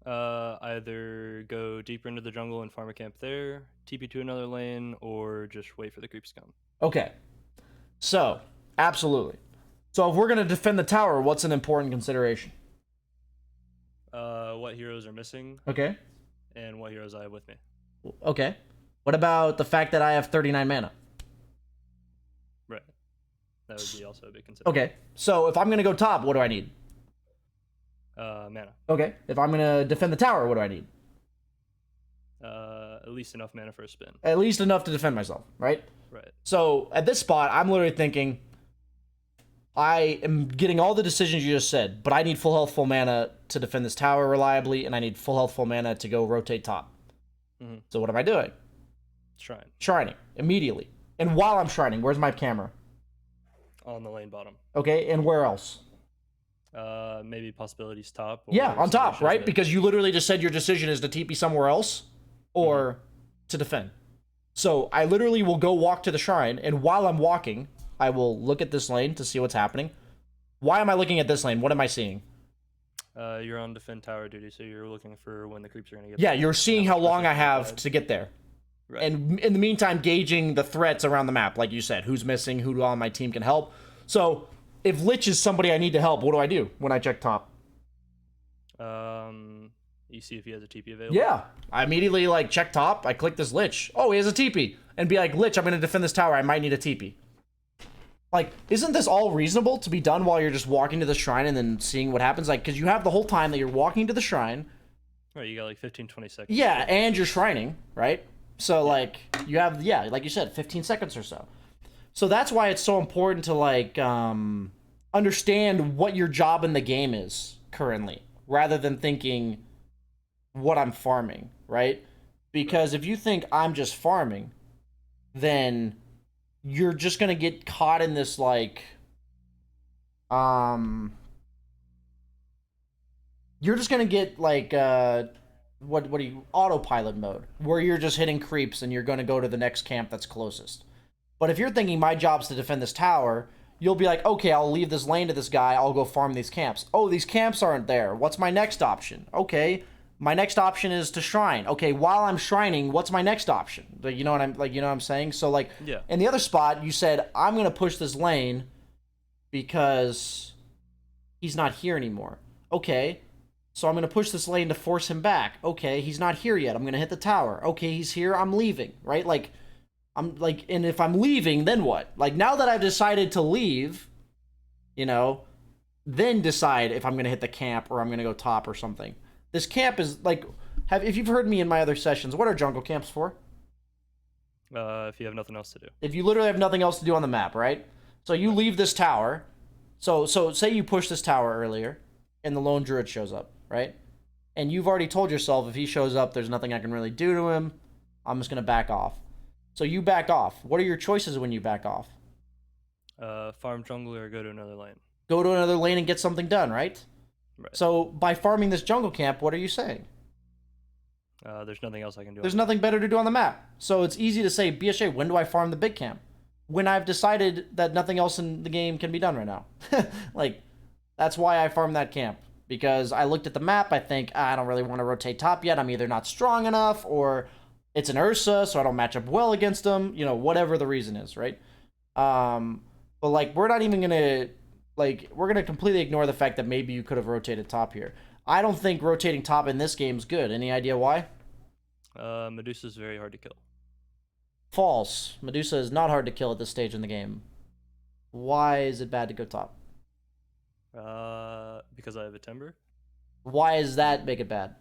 Either go deeper into the jungle and farm a camp there, TP to another lane, or just wait for the creeps to come. Okay. So, absolutely. So if we're going to defend the tower, what's an important consideration? What heroes are missing, Okay. and what heroes I have with me. Okay. What about the fact that I have 39 mana? Right. That would be also a big consideration. Okay. So if I'm going to go top, what do I need? Mana. Okay. If I'm going to defend the tower, what do I need? At least enough mana for a spin. At least enough to defend myself, right? Right. So at this spot, I'm literally thinking, I am getting all the decisions you just said, but I need full health, full mana to defend this tower reliably, and I need full health, full mana to go rotate top. So what am I doing? Shrine. Shrining. Immediately. And while I'm shrining, where's my camera? On the lane bottom. Okay, and where else? Maybe possibilities top. Yeah, on top, right? Because you literally just said your decision is to TP somewhere else or to defend. So I literally will go walk to the shrine, and while I'm walking, I will look at this lane to see what's happening. Why am I looking at this lane? What am I seeing? You're on defend tower duty, so you're looking for when the creeps are gonna get Yeah, there you're and seeing how much long pressure's I being have applied. to get there. Right. And in the meantime, gauging the threats around the map, like you said, who's missing, who on my team can help. So if Lich is somebody I need to help, what do I do when I check top? You see if he has a TP available. Yeah, I immediately like check top. I click this Lich. Oh, he has a TP, and be like, Lich, I'm gonna defend this tower. I might need a TP. Like, isn't this all reasonable to be done while you're just walking to the shrine and then seeing what happens? Like, because you have the whole time that you're walking to the shrine. Right, you got like 15, 20 seconds. Yeah, and you're shrining, right? So, like, you have, yeah, like you said, 15 seconds or so. So that's why it's so important to, like, understand what your job in the game is currently, rather than thinking what I'm farming, right? Because if you think I'm just farming, then you're just gonna get caught in this, like, you're just gonna get, like, what do you, autopilot mode, where you're just hitting creeps and you're gonna go to the next camp that's closest. But if you're thinking my job's to defend this tower, you'll be like, okay, I'll leave this lane to this guy, I'll go farm these camps. Oh, these camps aren't there. What's my next option? Okay, my next option is to shrine. Okay, while I'm shrining, what's my next option? You know what I'm saying? So, like, Yeah. in the other spot, you said, I'm gonna push this lane because he's not here anymore. Okay, so I'm gonna push this lane to force him back. Okay, he's not here yet. I'm gonna hit the tower. Okay, he's here. I'm leaving. Right? Like, I'm like, and if I'm leaving, then what? Like, now that I've decided to leave, you know, then decide if I'm gonna hit the camp or I'm gonna go top or something. This camp is like, if you've heard me in my other sessions, what are jungle camps for? If you have nothing else to do. If you literally have nothing else to do on the map, right? So you leave this tower. So say you push this tower earlier, and the lone druid shows up, right? And you've already told yourself, if he shows up, there's nothing I can really do to him. I'm just gonna back off. So you back off. What are your choices when you back off? Farm jungle or go to another lane. Go to another lane and get something done, right? Right. So by farming this jungle camp, what are you saying? There's nothing else I can do. There's nothing better to do on the map. So it's easy to say, BSA, when do I farm the big camp? When I've decided that nothing else in the game can be done right now. Like, that's why I farmed that camp. Because I looked at the map, I think, I don't really want to rotate top yet. I'm either not strong enough, or it's an Ursa, so I don't match up well against them. You know, whatever the reason is, right? But, like, we're not even going to, like, we're going to completely ignore the fact that maybe you could have rotated top here. I don't think rotating top in this game is good. Any idea why? Medusa's very hard to kill. False. Medusa is not hard to kill at this stage in the game. Why is it bad to go top? Because I have a timber. Why does that make it bad?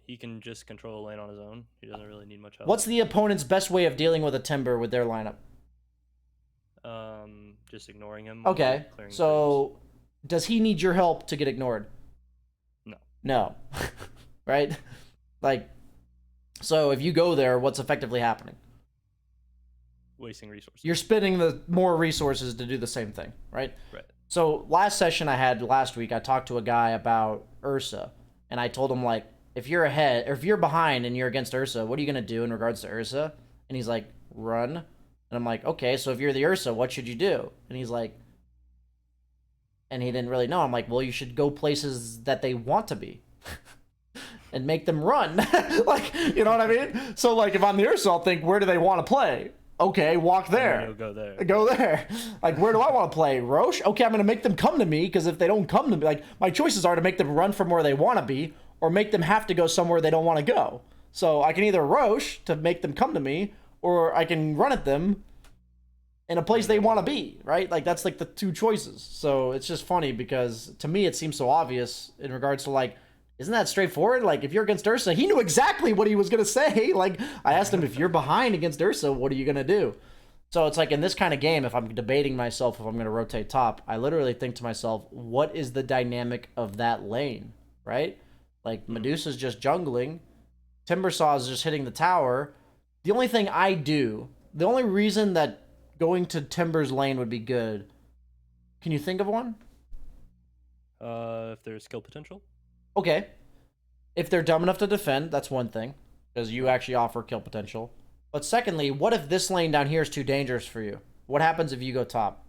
He can just control a lane on his own. He doesn't really need much help. What's the opponent's best way of dealing with a timber with their lineup? Just ignoring him. Okay, Clearing so does he need your help to get ignored? No. No. Right? Like, so if you go there, what's effectively happening? Wasting resources. You're spending the more resources to do the same thing, right? Right. So last session I had last week, I talked to a guy about Ursa, and I told him, like, if you're ahead, or if you're behind and you're against Ursa, what are you going to do in regards to Ursa? And he's like, run. And I'm like, okay, so if you're the Ursa, what should you do? And he's like, and he didn't really know. I'm like, well, you should go places that they want to be. And make them run. Like, you know what I mean? So, like, if I'm the Ursa, I'll think, where do they want to play? Okay, walk there. You'll go there. Go there. Like, where do I want to play? Roche? Okay, I'm going to make them come to me, because if they don't come to me, like, my choices are to make them run from where they want to be, or make them have to go somewhere they don't want to go. So I can either Roche to make them come to me, or I can run at them in a place they want to be, right? Like, that's, like, the two choices. So it's just funny, because to me it seems so obvious in regards to, like, isn't that straightforward? Like, if you're against Ursa, he knew exactly what he was going to say. Like, I asked him, if you're behind against Ursa, what are you going to do? So it's like, in this kind of game, if I'm debating myself if I'm going to rotate top, I literally think to myself, what is the dynamic of that lane, right? Like, Medusa's just jungling. Timbersaw is just hitting the tower. The only thing I do, the only reason that going to Timber's lane would be good, can you think of one? If there's skill potential. Okay. If they're dumb enough to defend, that's one thing. because you actually offer kill potential. But secondly, what if this lane down here is too dangerous for you? What happens if you go top?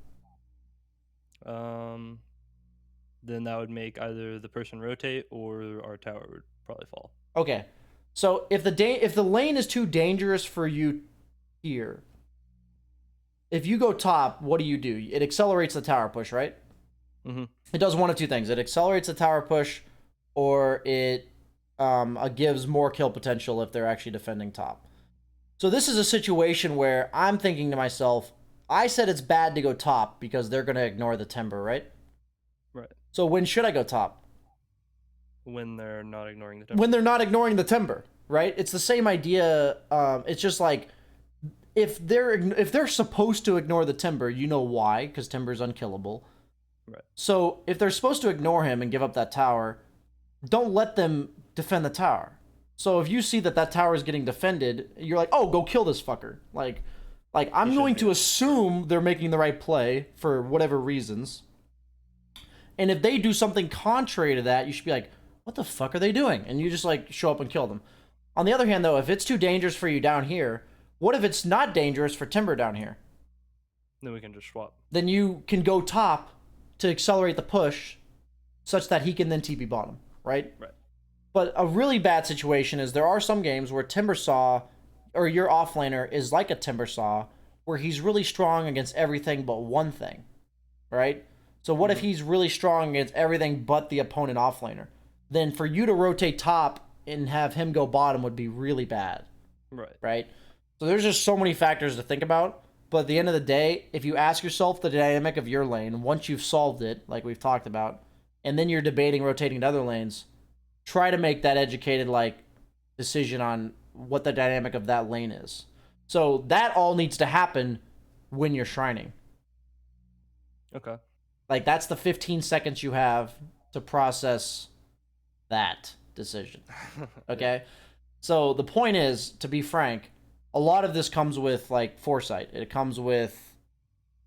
Um, then that would make either the person rotate or our tower would probably fall. Okay, so if the lane is too dangerous for you here, if you go top, what do? It accelerates the tower push, right? Mm-hmm. It does one of two things. It accelerates the tower push, or it gives more kill potential if they're actually defending top. So this is a situation where I'm thinking to myself, I said it's bad to go top because they're going to ignore the timber, right? Right. So when should I go top? When they're not ignoring the timber. When they're not ignoring the timber, right? It's the same idea. It's just like if they're supposed to ignore the timber, you know why? Because timber's unkillable. Right. So if they're supposed to ignore him and give up that tower, don't let them defend the tower. So if you see that tower is getting defended, you're like, oh, go kill this fucker. Like I'm going to assume they're making the right play for whatever reasons. And if they do something contrary to that, you should be like, what the fuck are they doing? And you just like show up and kill them. On the other hand, though, if it's too dangerous for you down here, what if it's not dangerous for timber down here? Then we can just swap. Then you can go top to accelerate the push such that he can then TP bottom, right? Right. But a really bad situation is there are some games where Timbersaw or your offlaner is like a Timbersaw where he's really strong against everything but one thing, right? So what if he's really strong against everything but the opponent offlaner? Then for you to rotate top and have him go bottom would be really bad. Right. Right? So there's just so many factors to think about. But at the end of the day, if you ask yourself the dynamic of your lane, once you've solved it, like we've talked about, and then you're debating rotating to other lanes, try to make that educated like decision on what the dynamic of that lane is. So that all needs to happen when you're shrining. Okay. Like that's the 15 seconds you have to process that decision. Okay? So the point is, to be frank, a lot of this comes with like foresight. It comes with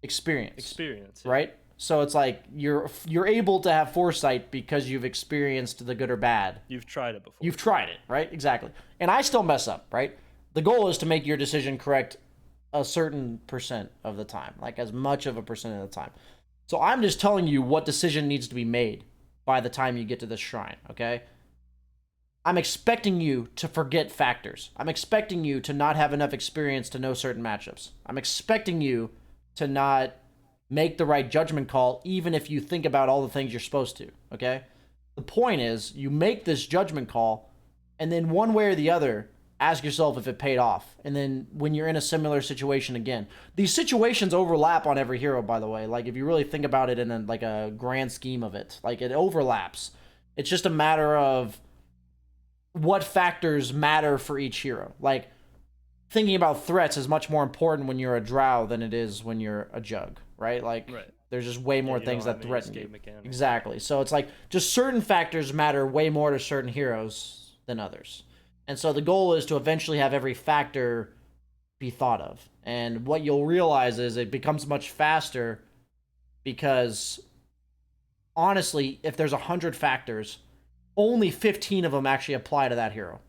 experience. Yeah. Right? So it's like you're able to have foresight because you've experienced the good or bad. You've tried it before. You've tried it, right? Exactly. And I still mess up, right? The goal is to make your decision correct a certain percent of the time, like as much of a percent of the time. So I'm just telling you what decision needs to be made by the time you get to this shrine, okay? I'm expecting you to forget factors. I'm expecting you to not have enough experience to know certain matchups. I'm expecting you to not make the right judgment call, even if you think about all the things you're supposed to, okay? The point is, you make this judgment call, and then one way or the other, ask yourself if it paid off. And then when you're in a similar situation again. These situations overlap on every hero, by the way. Like, if you really think about it in a grand scheme of it, like, it overlaps. It's just a matter of what factors matter for each hero. Like, thinking about threats is much more important when you're a drow than it is when you're a Jugg, right? Like, there's just way more things that threaten you. Exactly. So it's like, just certain factors matter way more to certain heroes than others. And so the goal is to eventually have every factor be thought of. And what you'll realize is it becomes much faster because, honestly, if there's 100 factors, only 15 of them actually apply to that hero.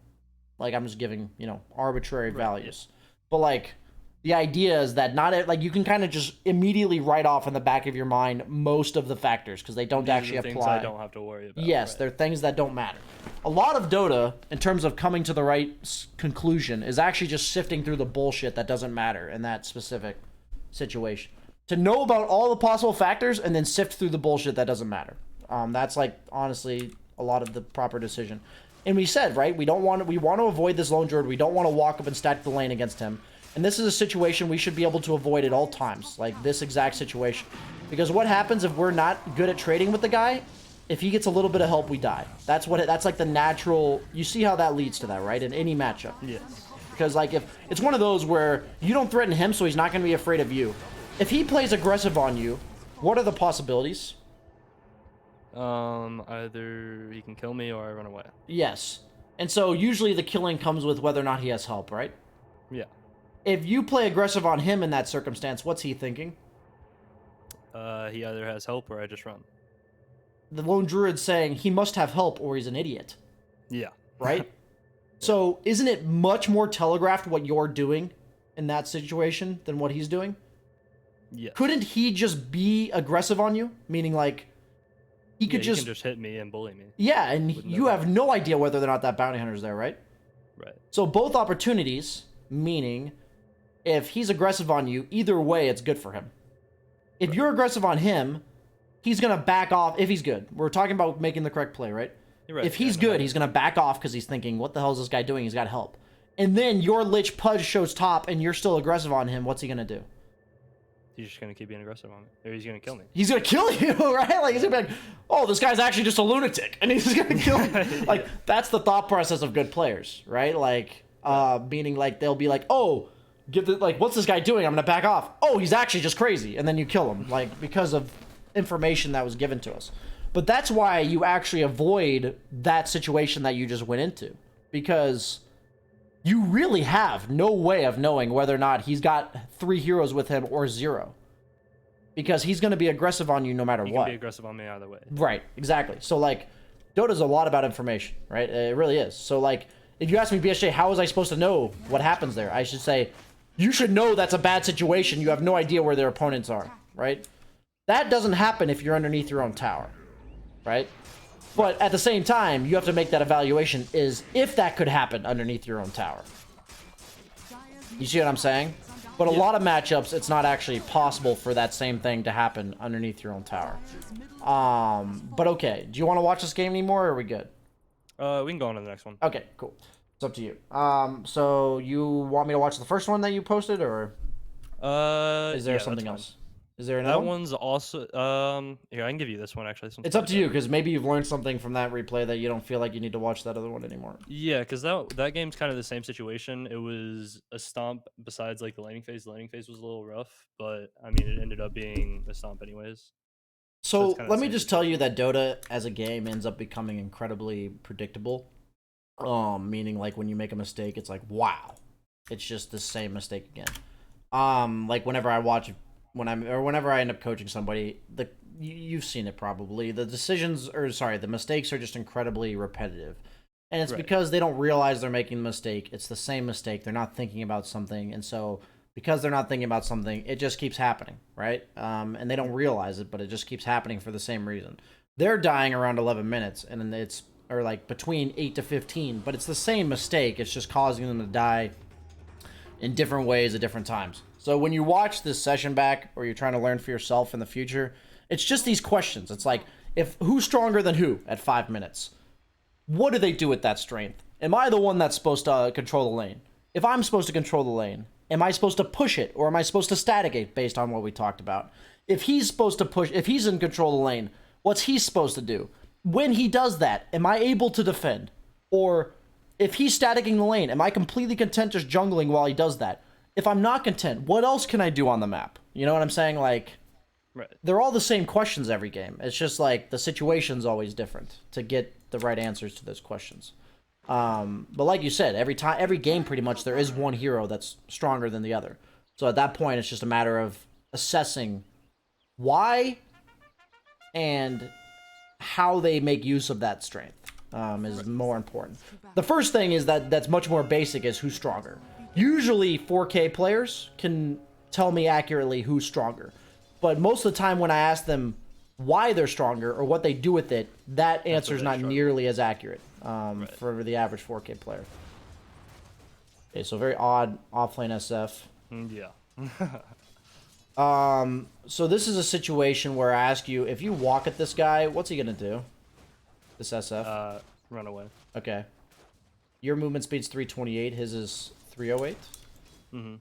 Like, I'm just giving, arbitrary values. But, like, the idea is that you can kind of just immediately write off in the back of your mind most of the factors because they don't actually apply. Things I don't have to worry about. Yes, they're things that don't matter. A lot of Dota, in terms of coming to the right conclusion, is actually just sifting through the bullshit that doesn't matter in that specific situation. To know about all the possible factors and then sift through the bullshit that doesn't matter. That's, like, honestly, a lot of the proper decision. And we said, right, we want to avoid this lone druid. We don't want to walk up and stack the lane against him. And this is a situation we should be able to avoid at all times, like this exact situation. Because what happens if we're not good at trading with the guy? If he gets a little bit of help, we die. That's like the natural. You see how that leads to that, right? In any matchup. Yes. Because like if it's one of those where you don't threaten him, so he's not going to be afraid of you. If he plays aggressive on you, what are the possibilities? Either he can kill me or I run away. Yes. And so usually the killing comes with whether or not he has help, right? Yeah. If you play aggressive on him in that circumstance, what's he thinking? He either has help or I just run. The lone druid's saying he must have help or he's an idiot. Yeah. Right? Yeah. So isn't it much more telegraphed what you're doing in that situation than what he's doing? Couldn't Yes. he just be aggressive on you? Meaning, like, he Yeah, could he can just, just hit me and bully me yeah, and with no you have boundaries. no idea whether or not that bounty hunter's there, right? Right. So both opportunities, meaning if he's aggressive on you, either way, it's good for him. If Right. you're aggressive on him, he's gonna back off if he's good. We're talking about making the correct play, right? You're right. If Yeah, he's no good, matter. he's gonna back off because he's thinking, "What the hell is this guy doing? He's got help." And then your Lich Pudge shows top, and you're still aggressive on him. What's he gonna do? He's just gonna keep being aggressive on me, or he's gonna kill me. He's gonna kill you, right? Like he's gonna be like, "Oh, this guy's actually just a lunatic," and he's gonna kill you. Yeah. Like that's the thought process of good players, right? Like, meaning like they'll be like, "Oh, what's this guy doing? I'm gonna back off. Oh, he's actually just crazy," and then you kill him, like because of information that was given to us. But that's why you actually avoid that situation that you just went into, because you really have no way of knowing whether or not he's got 3 heroes with him or 0. Because he's going to be aggressive on you no matter He what. can be aggressive on me either way. Right, exactly. So, like, Dota's a lot about information, right? It really is. So, like, if you ask me, BSJ, how was I supposed to know what happens there? I should say, you should know that's a bad situation. You have no idea where their opponents are, right? That doesn't happen if you're underneath your own tower, right? But at the same time, you have to make that evaluation is if that could happen underneath your own tower. You see what I'm saying? But a lot of matchups, it's not actually possible for that same thing to happen underneath your own tower. But okay. Do you want to watch this game anymore, or are we good? We can go on to the next one. Okay, cool. It's up to you. So you want me to watch the first one that you posted, or is there Yeah, something that's fine. else? Is there another That one? one's also here. I can give you this one actually. This one's It's up kinda to you, better. because maybe you've learned something from that replay that you don't feel like you need to watch that other one anymore. Yeah, because that game's kind of the same situation. It was a stomp. Besides, like the laning phase was a little rough, but I mean, it ended up being a stomp anyways. So it's So kind of let the me same just tell you situation. that Dota as a game ends up becoming incredibly predictable. Meaning like when you make a mistake, it's like wow, it's just the same mistake again. Like whenever I watch, whenever I end up coaching somebody, you've seen it probably. The mistakes are just incredibly repetitive, and it's Right. because they don't realize they're making the mistake. It's the same mistake. They're not thinking about something, and so because they're not thinking about something, it just keeps happening, right? And they don't realize it, but it just keeps happening for the same reason. They're dying around 11 minutes, and then it's or like between 8 to 15, but it's the same mistake. It's just causing them to die in different ways at different times. So when you watch this session back, or you're trying to learn for yourself in the future, it's just these questions. It's like, if who's stronger than who at 5 minutes? What do they do with that strength? Am I the one that's supposed to control the lane? If I'm supposed to control the lane, am I supposed to push it, or am I supposed to static it based on what we talked about? If he's supposed to push, if he's in control of the lane, what's he supposed to do? When he does that, am I able to defend? Or if he's staticking the lane, am I completely content just jungling while he does that? If I'm not content, what else can I do on the map? You know what I'm saying? Like, Right. they're all the same questions every game. It's just like the situation's always different to get the right answers to those questions. But like you said, every game pretty much there is one hero that's stronger than the other. So at that point, it's just a matter of assessing why and how they make use of that strength is more important. The first thing is that's much more basic is who's stronger. Usually 4K players can tell me accurately who's stronger. But most of the time when I ask them why they're stronger or what they do with it, that answer is they not struggle. nearly as accurate Right. for the average 4K player. Okay, so very odd offlane SF. Yeah. So this is a situation where I ask you, if you walk at this guy, what's he gonna do? This SF. Run away. Okay. Your movement speed's 328. His is 308. Mm-hmm.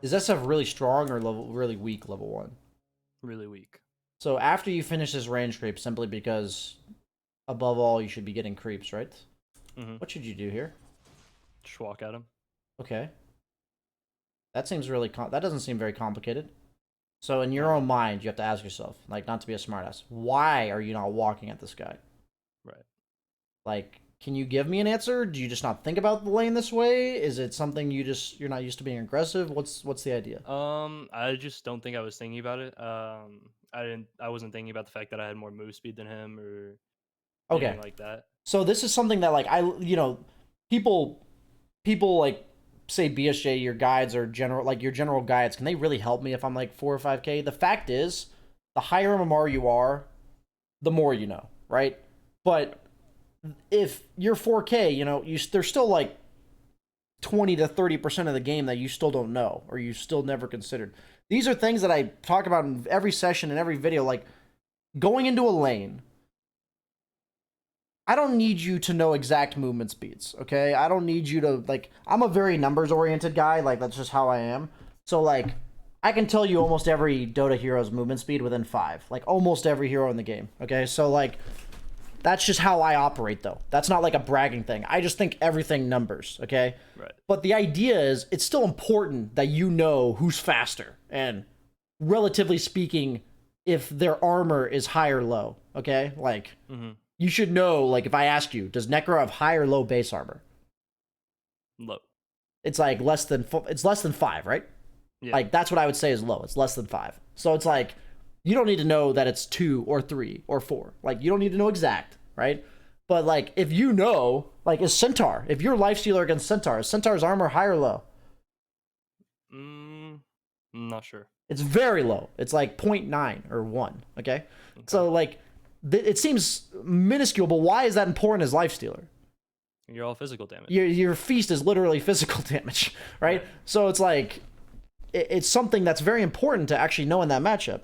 Is SF really strong or really weak level 1? Really weak. So after you finish this range creep, simply because above all you should be getting creeps, right? Mm-hmm. What should you do here? Just walk at him. Okay. That seems really that doesn't seem very complicated. So in your own mind, you have to ask yourself, like, not to be a smartass, why are you not walking at this guy? Right. Like, Can you give me an answer? Do you just not think about the lane this way? Is it something you're not used to being aggressive? What's the idea? I just don't think I was thinking about it. I wasn't thinking about the fact that I had more move speed than him or Okay. anything like that. So this is something that like people like say BSJ your guides or general like your general guides, can they really help me if I'm like 4 or 5k? The fact is, the higher MMR you are, the more you know, right? But if you're 4k, there's still like 20 to 30% of the game that you still don't know or you still never considered. These are things that I talk about in every session and every video, like going into a lane. I don't need you to know exact movement speeds, okay? I don't need you to, like, I'm a very numbers oriented guy, like, that's just how I am. So, like, I can tell you almost every Dota hero's movement speed within 5. Like, almost every hero in the game, okay? So, like, that's just how I operate, though. That's not like a bragging thing. I just think everything numbers, okay? Right. But the idea is, it's still important that you know who's faster. And relatively speaking, if their armor is high or low, okay? Like, you should know, like, if I ask you, does Necro have high or low base armor? Low. It's like less than 5, right? Yeah. Like, that's what I would say is low. It's less than 5. So it's like, you don't need to know that it's 2 or 3 or 4. Like, you don't need to know exact, right? But, like, if you know, like, is Centaur, if you're Lifestealer against Centaur, is Centaur's armor high or low? I'm not sure. It's very low. It's like 0.9 or 1, okay? So, like, it seems minuscule, but why is that important as Lifestealer? You're all physical damage. Your feast is literally physical damage, right? So it's like, it's something that's very important to actually know in that matchup.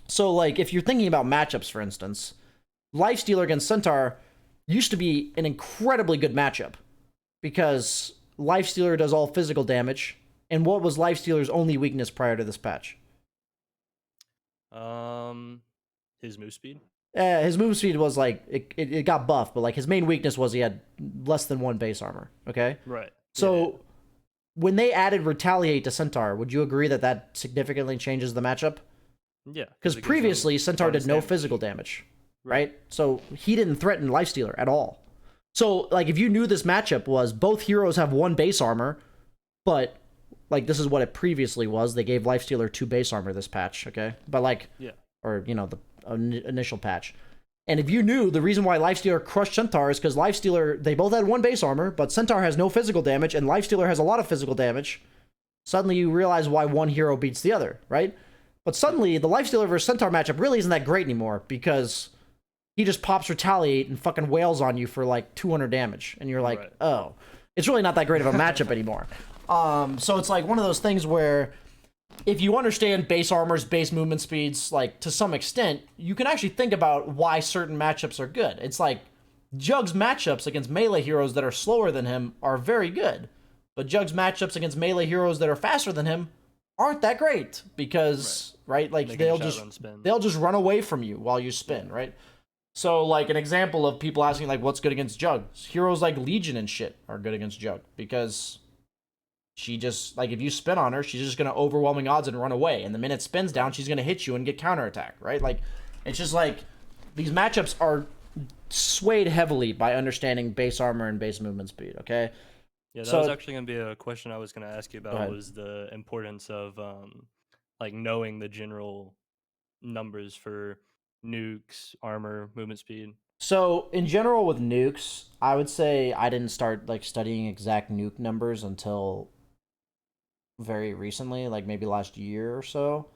So, like, if you're thinking about matchups, for instance, Lifestealer against Centaur used to be an incredibly good matchup because Lifestealer does all physical damage. And what was Lifestealer's only weakness prior to this patch? His move speed. His move speed was like it got buffed, but like his main weakness was he had less than 1 base armor. Okay, Right. so when they added Retaliate to Centaur, would you agree that that significantly changes the matchup? Yeah. Because previously Centaur did no physical damage, right? So he didn't threaten Lifestealer at all. So like if you knew this matchup was both heroes have 1 base armor, but like this is what it previously was, they gave Lifestealer 2 base armor this patch, okay? But like, or the initial patch. And if you knew the reason why Lifestealer crushed Centaur is because Lifestealer, they both had 1 base armor, but Centaur has no physical damage, and Lifestealer has a lot of physical damage, suddenly you realize why one hero beats the other, right? But suddenly, the Lifestealer versus Centaur matchup really isn't that great anymore, because he just pops Retaliate and fucking wails on you for like 200 damage, and you're like, oh, it's really not that great of a matchup anymore. So it's like one of those things where if you understand base armors, base movement speeds, like to some extent, you can actually think about why certain matchups are good. It's like Jugg's matchups against melee heroes that are slower than him are very good, but Jugg's matchups against melee heroes that are faster than him aren't that great because like they'll just run away from you while you spin, right? So like an example of people asking like what's good against Jugg, heroes like Legion and shit are good against Jugg because she just, like, if you spin on her, she's just going to overwhelming odds and run away. And the minute spins down, she's going to hit you and get counterattacked, right? Like, it's just like, these matchups are swayed heavily by understanding base armor and base movement speed, okay? Yeah, that was actually going to be a question I was going to ask you about, was the importance of, like, knowing the general numbers for nukes, armor, movement speed. So, in general with nukes, I would say I didn't start, like, studying exact nuke numbers until very recently, like maybe last year or so.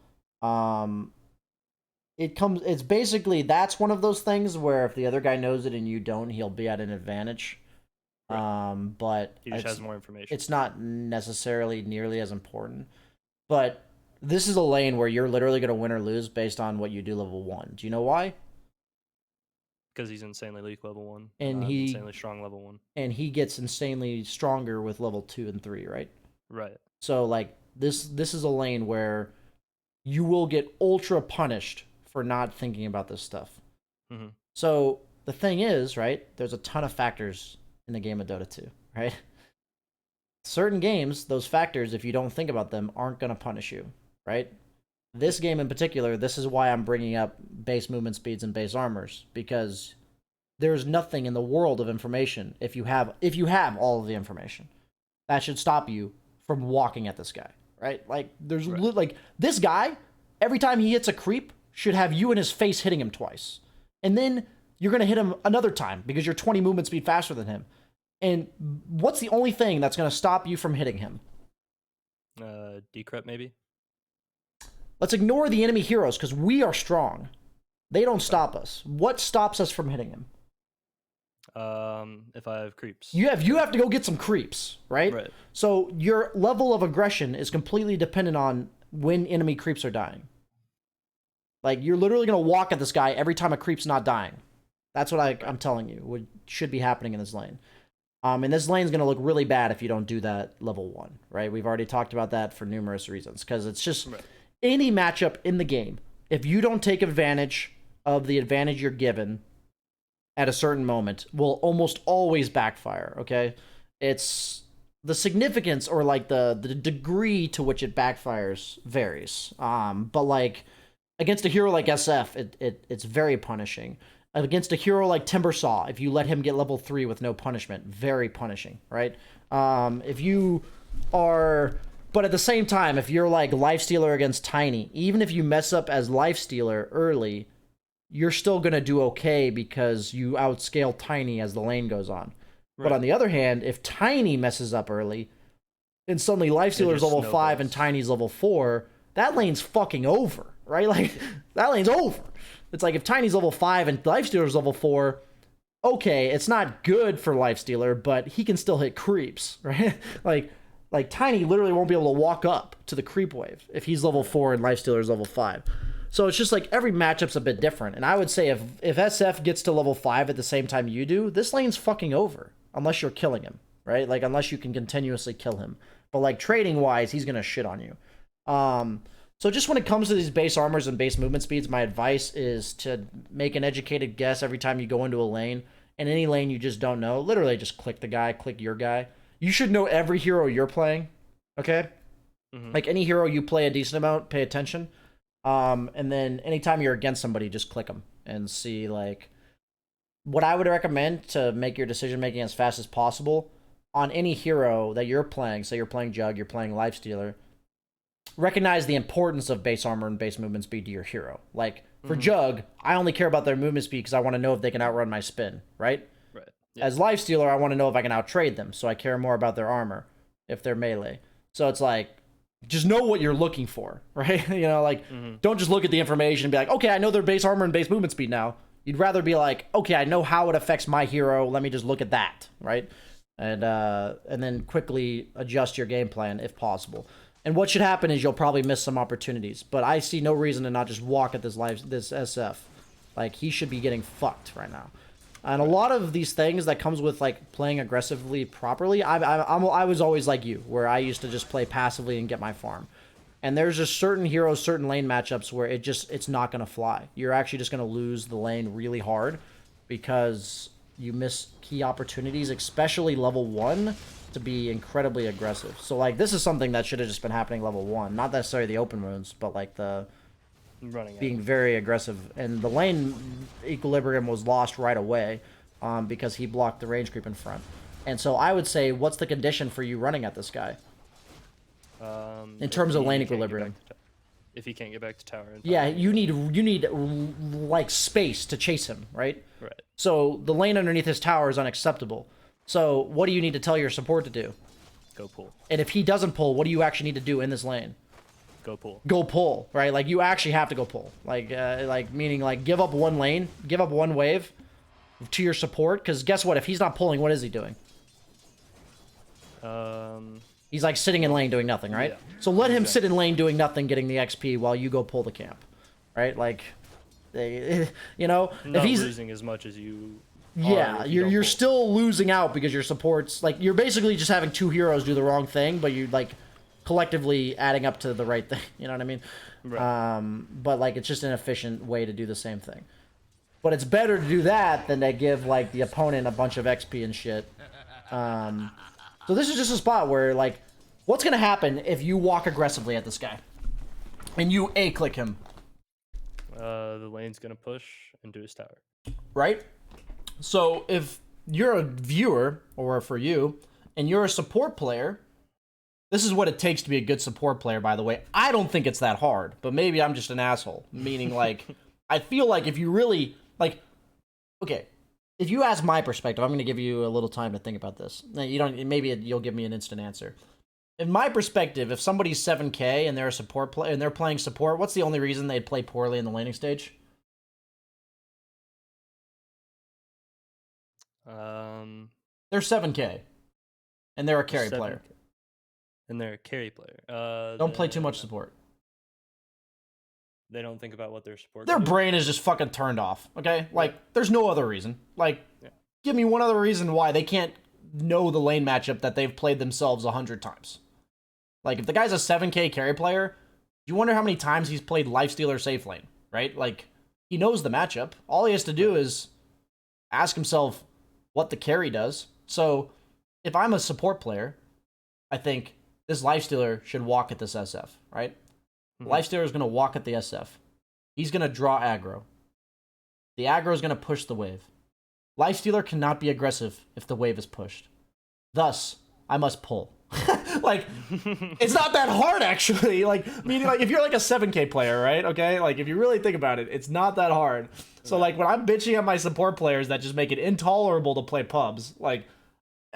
It's basically, that's one of those things where if the other guy knows it and you don't, he'll be at an advantage. But he just has more information. It's not necessarily nearly as important. But this is a lane where you're literally going to win or lose based on what you do level 1. Do you know why? Because he's insanely weak level 1. And he's insanely strong level 1. And he gets insanely stronger with level 2 and 3, right? Right. So like this is a lane where you will get ultra punished for not thinking about this stuff. So the thing is, right, there's a ton of factors in the game of Dota 2, right? Certain games, those factors, if you don't think about them, aren't going to punish you, right? This game in particular, this is why I'm bringing up base movement speeds and base armors, because there's nothing in the world of information if you have all of the information that should stop you from walking at this guy, right? Like there's like this guy, every time he hits a creep, should have you in his face hitting him twice, and then you're gonna hit him another time because you're 20 movement speed faster than him. And what's the only thing that's gonna stop you from hitting him? Decrep maybe. Let's ignore the enemy heroes because we are strong. They don't stop us. What stops us from hitting him? If I have creeps. You have to go get some creeps, right? Right. So your level of aggression is completely dependent on when enemy creeps are dying. Like you're literally gonna walk at this guy every time a creep's not dying. That's what I'm telling you. What should be happening in this lane. And this lane's gonna look really bad if you don't do that level 1, right? We've already talked about that for numerous reasons because it's just any matchup in the game. If you don't take advantage of the advantage you're given at a certain moment, will almost always backfire. Okay, it's the significance or like the degree to which it backfires varies. But like against a hero like SF, it's very punishing. Against a hero like Timbersaw, if you let him get level 3 with no punishment, very punishing, right? If you are, but at the same time, if you're like Lifestealer against Tiny, even if you mess up as Lifestealer early, you're still going to do okay because you outscale Tiny as the lane goes on. Right. But on the other hand, if Tiny messes up early, and suddenly Lifestealer's level 5 and Tiny's level 4, that lane's fucking over, right? Like, that lane's over. It's like if Tiny's level 5 and Lifestealer's level 4, okay, it's not good for Lifestealer, but he can still hit creeps, right? like Tiny literally won't be able to walk up to the creep wave if he's level 4 and Lifestealer's level 5. So it's just like every matchup's a bit different. And I would say if SF gets to level 5 at the same time you do, this lane's fucking over. Unless you're killing him, right? Like, unless you can continuously kill him. But, like, trading-wise, he's going to shit on you. So just when it comes to these base armors and base movement speeds, my advice is to make an educated guess every time you go into a lane. And any lane you just don't know, literally just click the guy, click your guy. You should know every hero you're playing, okay? Mm-hmm. Like, any hero you play a decent amount, pay attention. And then anytime you're against somebody, just click them and see, like... What I would recommend to make your decision-making as fast as possible on any hero that you're playing, say you're playing Jugg, you're playing Lifestealer, recognize the importance of base armor and base movement speed to your hero. Like, for Jugg, I only care about their movement speed because I want to know if they can outrun my spin, right? Right. Yeah. As Lifestealer, I want to know if I can outtrade them, so I care more about their armor if they're melee. So it's like, just know what you're looking for, right? You know, like, don't just look at the information and be like, okay, I know their base armor and base movement speed now. You'd rather be like, okay, I know how it affects my hero. Let me just look at that, right? And then quickly adjust your game plan if possible. And what should happen is you'll probably miss some opportunities. But I see no reason to not just walk at this SF. Like, he should be getting fucked right now. And a lot of these things that comes with, like, playing aggressively properly, I was always like you, where I used to just play passively and get my farm. And there's just certain heroes, certain lane matchups where it's not going to fly. You're actually just going to lose the lane really hard because you miss key opportunities, especially level 1, to be incredibly aggressive. So, like, this is something that should have just been happening level 1. Not necessarily the open wounds, but, like, the being very aggressive. And the lane equilibrium was lost right away because he blocked the range creep in front. And so I would say, what's the condition for you running at this guy? In terms of lane equilibrium. If he can't get back to tower. Yeah, you need like space to chase him, right? Right. So the lane underneath his tower is unacceptable. So what do you need to tell your support to do? Go pull. And if he doesn't pull, what do you actually need to do in this lane? Go pull. Go pull, right? Like, you actually have to go pull. Like meaning, like, give up one lane, give up one wave to your support. Because guess what? If he's not pulling, what is he doing? He's, like, sitting in lane doing nothing, right? Yeah. So let him sit in lane doing nothing, getting the XP while you go pull the camp, right? Like, you know, not if he's losing as much as you. Yeah, you're still losing out because your support's like, you're basically just having two heroes do the wrong thing, but you like collectively adding up to the right thing. You know what I mean? Right. But like, it's just an efficient way to do the same thing. But it's better to do that than to give like the opponent a bunch of XP and shit. So this is just a spot where, like, what's going to happen if you walk aggressively at this guy? And you A-click him. The lane's going to push into his tower. Right? So if you're a viewer, or for you, and you're a support player, this is what it takes to be a good support player, by the way. I don't think it's that hard, but maybe I'm just an asshole. Meaning, like, I feel like if you really, like, okay, if you ask my perspective, I'm going to give you a little time to think about this. You don't, maybe you'll give me an instant answer. In my perspective, if somebody's 7K and they're a support player and they're playing support, what's the only reason they'd play poorly in the laning stage? They're 7K and they're a carry player. And they're a carry player. Don't play too much support. They don't think about what their support. Their brain is just fucking turned off. Okay, like there's no other reason. Like, give me one other reason why they can't know the lane matchup that they've played themselves 100 times. Like, if the guy's a 7K carry player, you wonder how many times he's played Lifestealer safe lane, right? Like, he knows the matchup. All he has to do is ask himself what the carry does. So, if I'm a support player, I think this Lifestealer should walk at this SF, right? Lifestealer is going to walk at the SF. He's going to draw aggro. The aggro is going to push the wave. Lifestealer cannot be aggressive if the wave is pushed. Thus, I must pull. Like, it's not that hard, actually. Like, meaning, like, if you're like a 7K player, right? Okay, like, if you really think about it, it's not that hard. So, like, when I'm bitching at my support players that just make it intolerable to play pubs, like,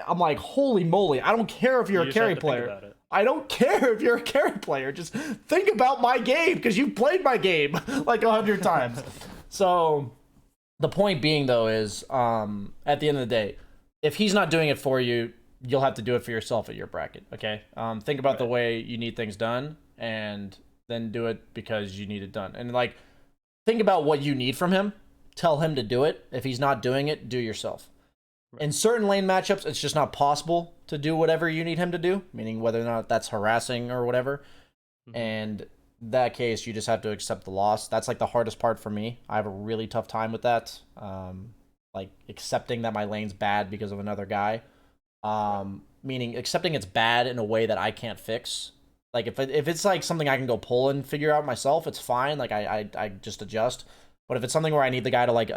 I'm like, holy moly! I don't care if you're a carry player. I don't care if you're a carry player. Just think about my game, because you've played my game like 100 times. So, the point being, though, is at the end of the day, if he's not doing it for you, you'll have to do it for yourself at your bracket, okay? Think about the way you need things done, and then do it because you need it done. And, like, think about what you need from him. Tell him to do it. If he's not doing it, do yourself. In certain lane matchups, it's just not possible to do whatever you need him to do, meaning whether or not that's harassing or whatever. And in that case, you just have to accept the loss. That's, like, the hardest part for me. I have a really tough time with that. Like, accepting that my lane's bad because of another guy. Meaning accepting it's bad in a way that I can't fix. Like, if it's like something I can go pull and figure out myself, it's fine. Like, I just adjust. But if it's something where I need the guy to, like,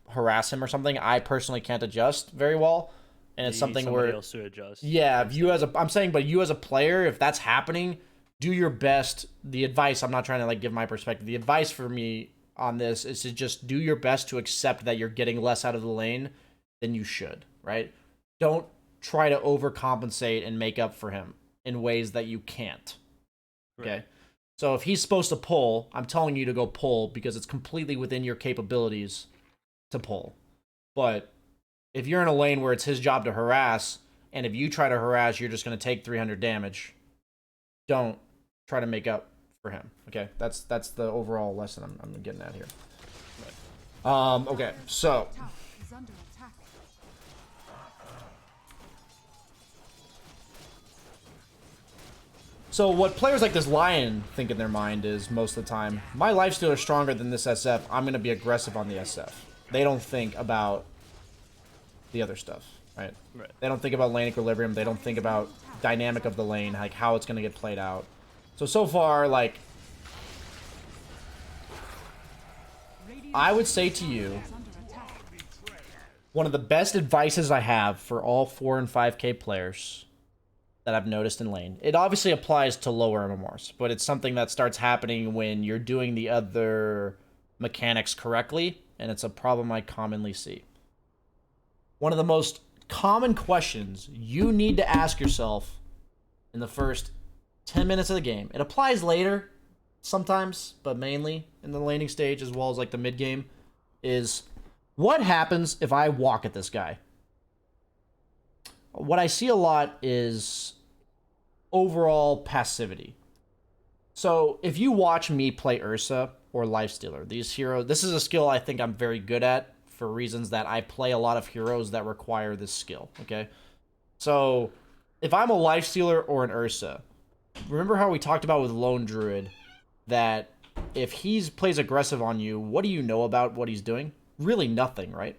harass him or something, I personally can't adjust very well. And it's something where else to adjust. Yeah, if you as a, I'm saying, but you as a player, if that's happening, do your best. The advice, I'm not trying to, like, give my perspective. The advice for me on this is to just do your best to accept that you're getting less out of the lane than you should, right? Don't try to overcompensate and make up for him in ways that you can't. Okay? Right. So if he's supposed to pull, I'm telling you to go pull because it's completely within your capabilities to pull. But if you're in a lane where it's his job to harass, and if you try to harass, you're just going to take 300 damage, don't try to make up for him. Okay? That's the overall lesson I'm getting at here. Right. Okay, so So what players like this Lion think in their mind is, most of the time, my Lifestealer is stronger than this SF, I'm going to be aggressive on the SF. They don't think about the other stuff, right? They don't think about lane equilibrium, they don't think about dynamic of the lane, like how it's going to get played out. So far, like, I would say to you, one of the best advices I have for all 4 and 5K players that I've noticed in lane. It obviously applies to lower MMRs, but it's something that starts happening when you're doing the other mechanics correctly, and it's a problem I commonly see. One of the most common questions you need to ask yourself in the first 10 minutes of the game, it applies later sometimes, but mainly in the laning stage as well as, like, the mid game, is what happens if I walk at this guy? What I see a lot is overall passivity. So if you watch me play Ursa or Lifestealer, these heroes, this is a skill I think I'm very good at for reasons that I play a lot of heroes that require this skill, okay? So if I'm a Lifestealer or an Ursa, remember how we talked about with Lone Druid that if he plays aggressive on you, what do you know about what he's doing? Really nothing, right?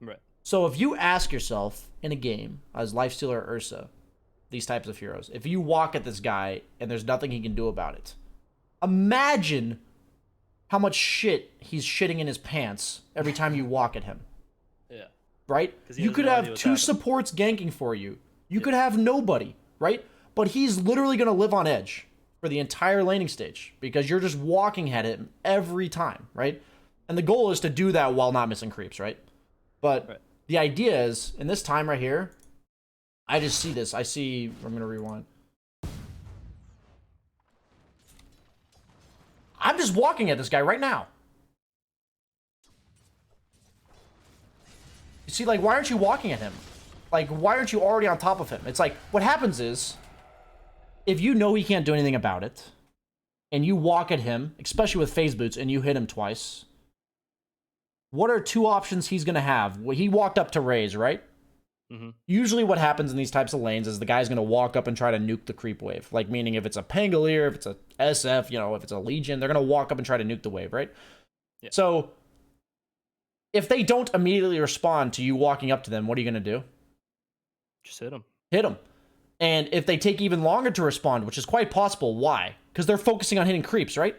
Right. So if you ask yourself in a game as Lifestealer or Ursa, these types of heroes, if you walk at this guy and there's nothing he can do about it, imagine how much shit he's shitting in his pants every time you walk at him. Yeah. right? 'Cause he You has could no idea have what's 2 happening. supports ganking for you. You Yeah. could have nobody, right? But he's literally going to live on edge for the entire laning stage because you're just walking at him every time, right? And the goal is to do that while not missing creeps, right? But Right. the idea is, in this time right here, I just see this. I'm going to rewind. I'm just walking at this guy right now. You see, like, why aren't you walking at him? Like, why aren't you already on top of him? It's like, what happens is, if you know he can't do anything about it, and you walk at him, especially with phase boots, and you hit him twice, what are 2 options he's going to have? Well, he walked up to raise, right? Mm-hmm. Usually what happens in these types of lanes is the guy's going to walk up and try to nuke the creep wave. Like, meaning if it's a Pangolier, if it's a SF, if it's a Legion, they're going to walk up and try to nuke the wave, right? Yeah. So, if they don't immediately respond to you walking up to them, what are you going to do? Just hit him. Hit them. And if they take even longer to respond, which is quite possible, why? Because they're focusing on hitting creeps, right?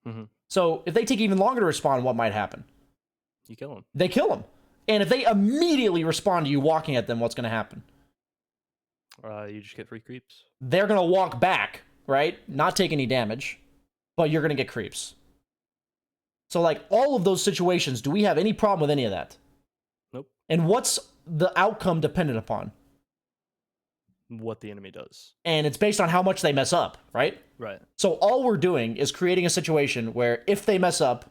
Mm-hmm. So, if they take even longer to respond, what might happen? You kill him. They kill him. And if they immediately respond to you walking at them, what's going to happen? You just get free creeps. They're going to walk back, right? Not take any damage, but you're going to get creeps. So, like, all of those situations, do we have any problem with any of that? Nope. And what's the outcome dependent upon? What the enemy does. And it's based on how much they mess up, right? Right. So all we're doing is creating a situation where if they mess up,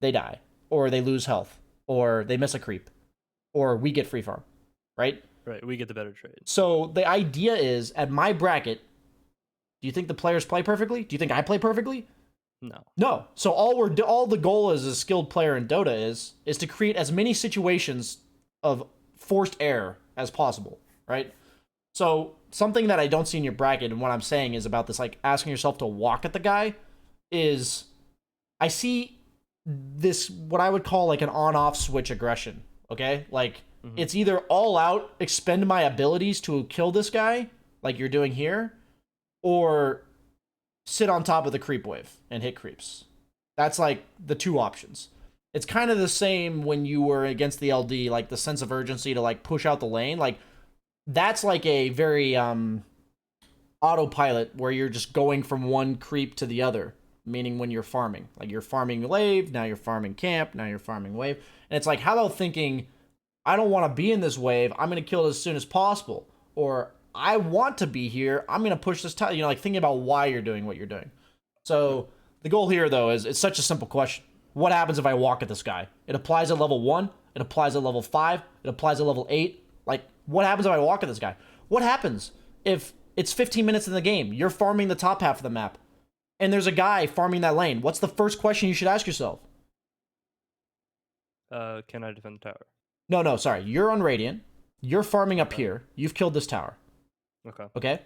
they die, or they lose health, or they miss a creep, or we get free farm, right? Right. We get the better trade. So the idea is, at my bracket, do you think the players play perfectly? Do you think I play perfectly? No. No. So all the goal as a skilled player in Dota is to create as many situations of forced error as possible, right? So something that I don't see in your bracket, and what I'm saying is about this, like, asking yourself to walk at the guy, is I see this, what I would call, like, an on-off switch aggression, okay? Like, it's either all out, expend my abilities to kill this guy, like you're doing here, or sit on top of the creep wave and hit creeps. That's, like, the 2 options. It's kind of the same when you were against the LD, like, the sense of urgency to, like, push out the lane, like, that's like a very autopilot where you're just going from one creep to the other, meaning when you're farming. Like, you're farming wave, now you're farming camp, now you're farming wave. And it's like, how about thinking, I don't want to be in this wave, I'm going to kill it as soon as possible. Or, I want to be here, I'm going to push this tile. Like, thinking about why you're doing what you're doing. So, the goal here, though, is it's such a simple question. What happens if I walk at this guy? It applies at level 1, it applies at level 5, it applies at level 8. Like, what happens if I walk at this guy? What happens if it's 15 minutes in the game, you're farming the top half of the map, and there's a guy farming that lane? What's the first question you should ask yourself? Can I defend the tower? No, sorry. You're on Radiant. You're farming up here. You've killed this tower. Okay. Okay?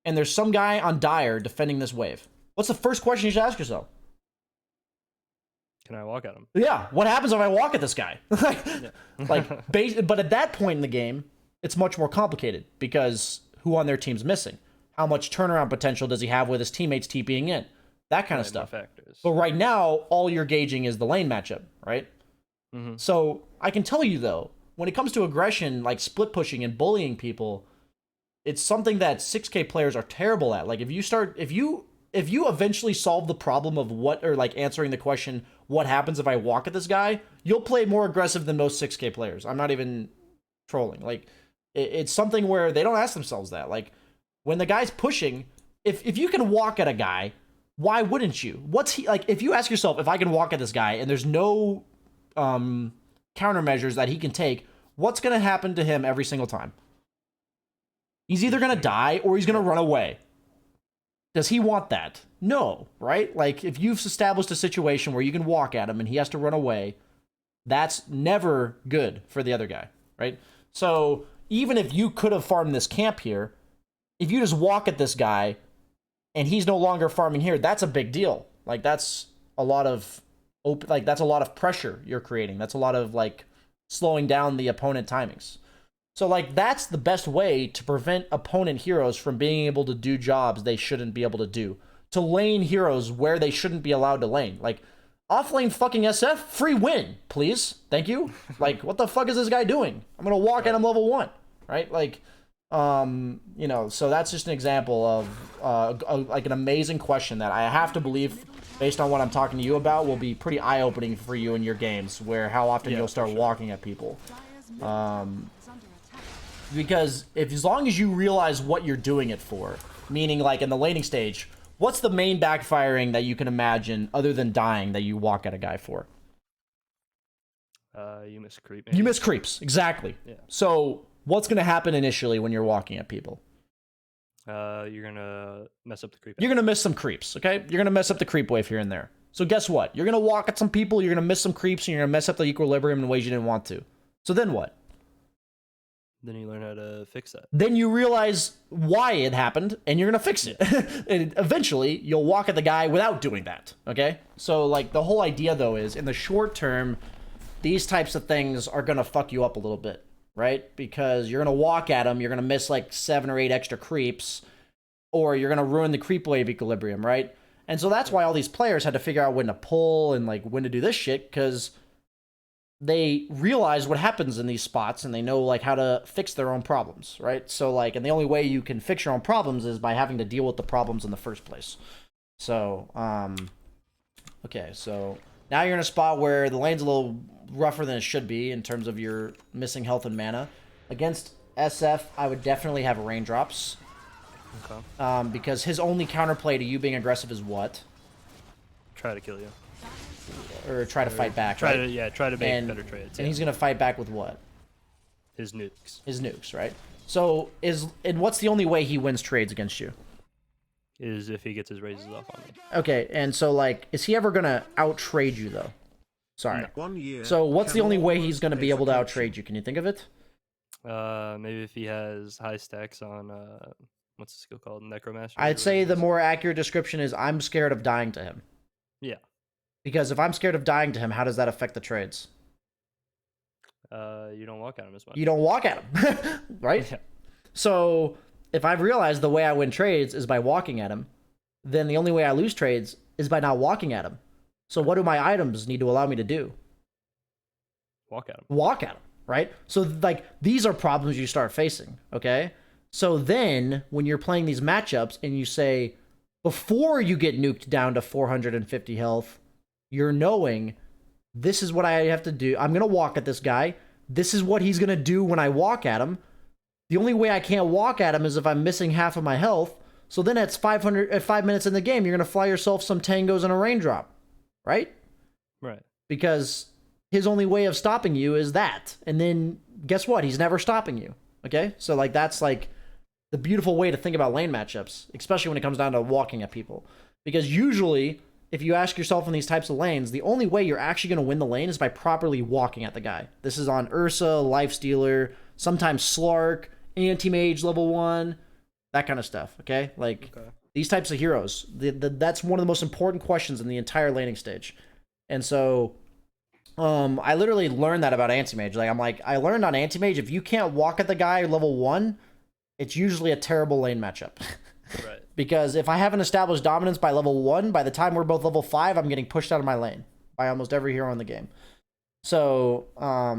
And there's some guy on Dire defending this wave. What's the first question you should ask yourself? Can I walk at him? Yeah, what happens if I walk at this guy? But at that point in the game, it's much more complicated because who on their team's missing? How much turnaround potential does he have with his teammates TPing in? That kind of stuff. Factors. But right now, all you're gauging is the lane matchup, right? Mm-hmm. So I can tell you, though, when it comes to aggression, like split pushing and bullying people, it's something that 6K players are terrible at. Like, if you eventually solve the problem of answering the question, what happens if I walk at this guy, you'll play more aggressive than most 6K players. I'm not even trolling. Like, it's something where they don't ask themselves that. Like, when the guy's pushing, if you can walk at a guy, why wouldn't you? What's he like? If you ask yourself, if I can walk at this guy and there's no countermeasures that he can take, what's going to happen to him every single time? He's either going to die or he's going to run away. Does he want that? No, right? Like, if you've established a situation where you can walk at him and he has to run away, that's never good for the other guy, right? So, even if you could have farmed this camp here, if you just walk at this guy and he's no longer farming here, that's a big deal. Like, that's a lot of pressure you're creating. That's a lot of, like, slowing down the opponent timings. So, like, that's the best way to prevent opponent heroes from being able to do jobs they shouldn't be able to do. To lane heroes where they shouldn't be allowed to lane. Like, Offlane fucking SF, free win, please. Thank you. Like, what the fuck is this guy doing? I'm gonna walk at him level 1, right? Like, you know, so that's just an example of like an amazing question that I have to believe, based on what I'm talking to you about, will be pretty eye-opening for you in your games, where how often you'll start walking at people. Because as long as you realize what you're doing it for, meaning like in the laning stage, what's the main backfiring that you can imagine other than dying that you walk at a guy for? You miss creep. Maybe. You miss creeps, exactly. Yeah. So what's going to happen initially when you're walking at people? You're gonna mess up the creep. You're going to miss some creeps, okay? You're going to mess up the creep wave here and there. So guess what? You're going to walk at some people, you're going to miss some creeps, and you're going to mess up the equilibrium in ways you didn't want to. So then what? Then you learn how to fix that. Then you realize why it happened, and you're going to fix it. And eventually, you'll walk at the guy without doing that, okay? So, like, the whole idea, though, is in the short term, these types of things are going to fuck you up a little bit, right? Because you're going to walk at them, you're going to miss, like, 7 or 8 extra creeps, or you're going to ruin the creep wave equilibrium, right? And so that's why all these players had to figure out when to pull and, like, when to do this shit, because they realize what happens in these spots, and they know, like, how to fix their own problems, right? So, like, and the only way you can fix your own problems is by having to deal with the problems in the first place. So, okay, so now you're in a spot where the lane's a little rougher than it should be in terms of your missing health and mana. Against SF, I would definitely have raindrops. Okay. Because his only counterplay to you being aggressive is what? Try to kill you. Or try to fight back, try right? try to make better trades. And he's going to fight back with what? His nukes. His nukes, right? So, what's the only way he wins trades against you? Is if he gets his raises off on me. Okay, and so, like, is he ever going to out-trade you, though? Sorry. No. So, what's the only way he's going to be able to out-trade you? Can you think of it? Maybe if he has high stacks on, what's the skill called? Necromancer? I'd say the more accurate description is I'm scared of dying to him. Yeah. Because if I'm scared of dying to him, how does that affect the trades? You don't walk at him as much. You don't walk at him, right? Yeah. So if I've realized the way I win trades is by walking at him, then the only way I lose trades is by not walking at him. So what do my items need to allow me to do? Walk at him. Walk at him, right? So, like, these are problems you start facing, okay? So then when you're playing these matchups and you say, before you get nuked down to 450 health, you're knowing this is what I have to do. I'm going to walk at this guy. This is what he's going to do when I walk at him. The only way I can't walk at him is if I'm missing half of my health. So then at 5 minutes in the game, you're going to fly yourself some tangos and a raindrop, right? Right. Because his only way of stopping you is that. And then guess what? He's never stopping you. Okay? So, like, that's, like, the beautiful way to think about lane matchups, especially when it comes down to walking at people. Because usually, if you ask yourself in these types of lanes, the only way you're actually going to win the lane is by properly walking at the guy. This is on Ursa, Lifestealer, sometimes Slark, Anti-Mage level 1, that kind of stuff, okay? Like, these types of heroes, that's one of the most important questions in the entire laning stage. And so, I literally learned that about Anti-Mage. Like, I learned on Anti-Mage, if you can't walk at the guy level 1, it's usually a terrible lane matchup. Right. Because if I haven't established dominance by level 1, by the time we're both level 5, I'm getting pushed out of my lane by almost every hero in the game. So,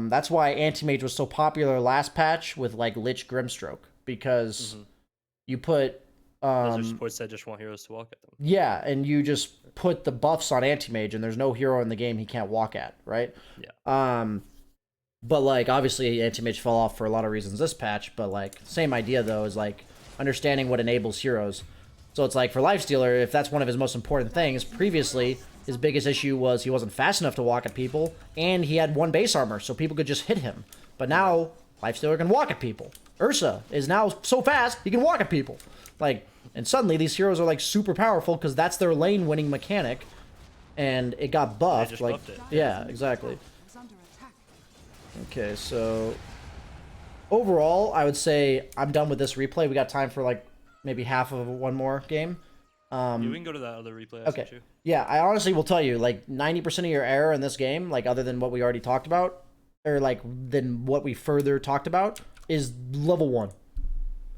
that's why Anti-Mage was so popular last patch with, like, Lich Grimstroke. Because you put... those are supports that just want heroes to walk at them. Yeah, and you just put the buffs on Anti-Mage, and there's no hero in the game he can't walk at, right? Yeah. But, like, obviously Anti-Mage fell off for a lot of reasons this patch, but, like, same idea, though, is, like, understanding what enables heroes. So it's like, for Lifestealer, if that's one of his most important things, previously, his biggest issue was he wasn't fast enough to walk at people, and he had 1 base armor, so people could just hit him. But now, Lifestealer can walk at people. Ursa is now so fast, he can walk at people. Like, and suddenly, these heroes are, like, super powerful, because that's their lane-winning mechanic, and it got buffed. They just like, buffed it. Yeah, exactly. Okay, so overall, I would say I'm done with this replay. We got time for, like, maybe half of one more game. Yeah, we can go to that other replay. Okay. Yeah, I honestly will tell you, like, 90% of your error in this game, like, other than what we already talked about, or, like, than what we further talked about, is level 1.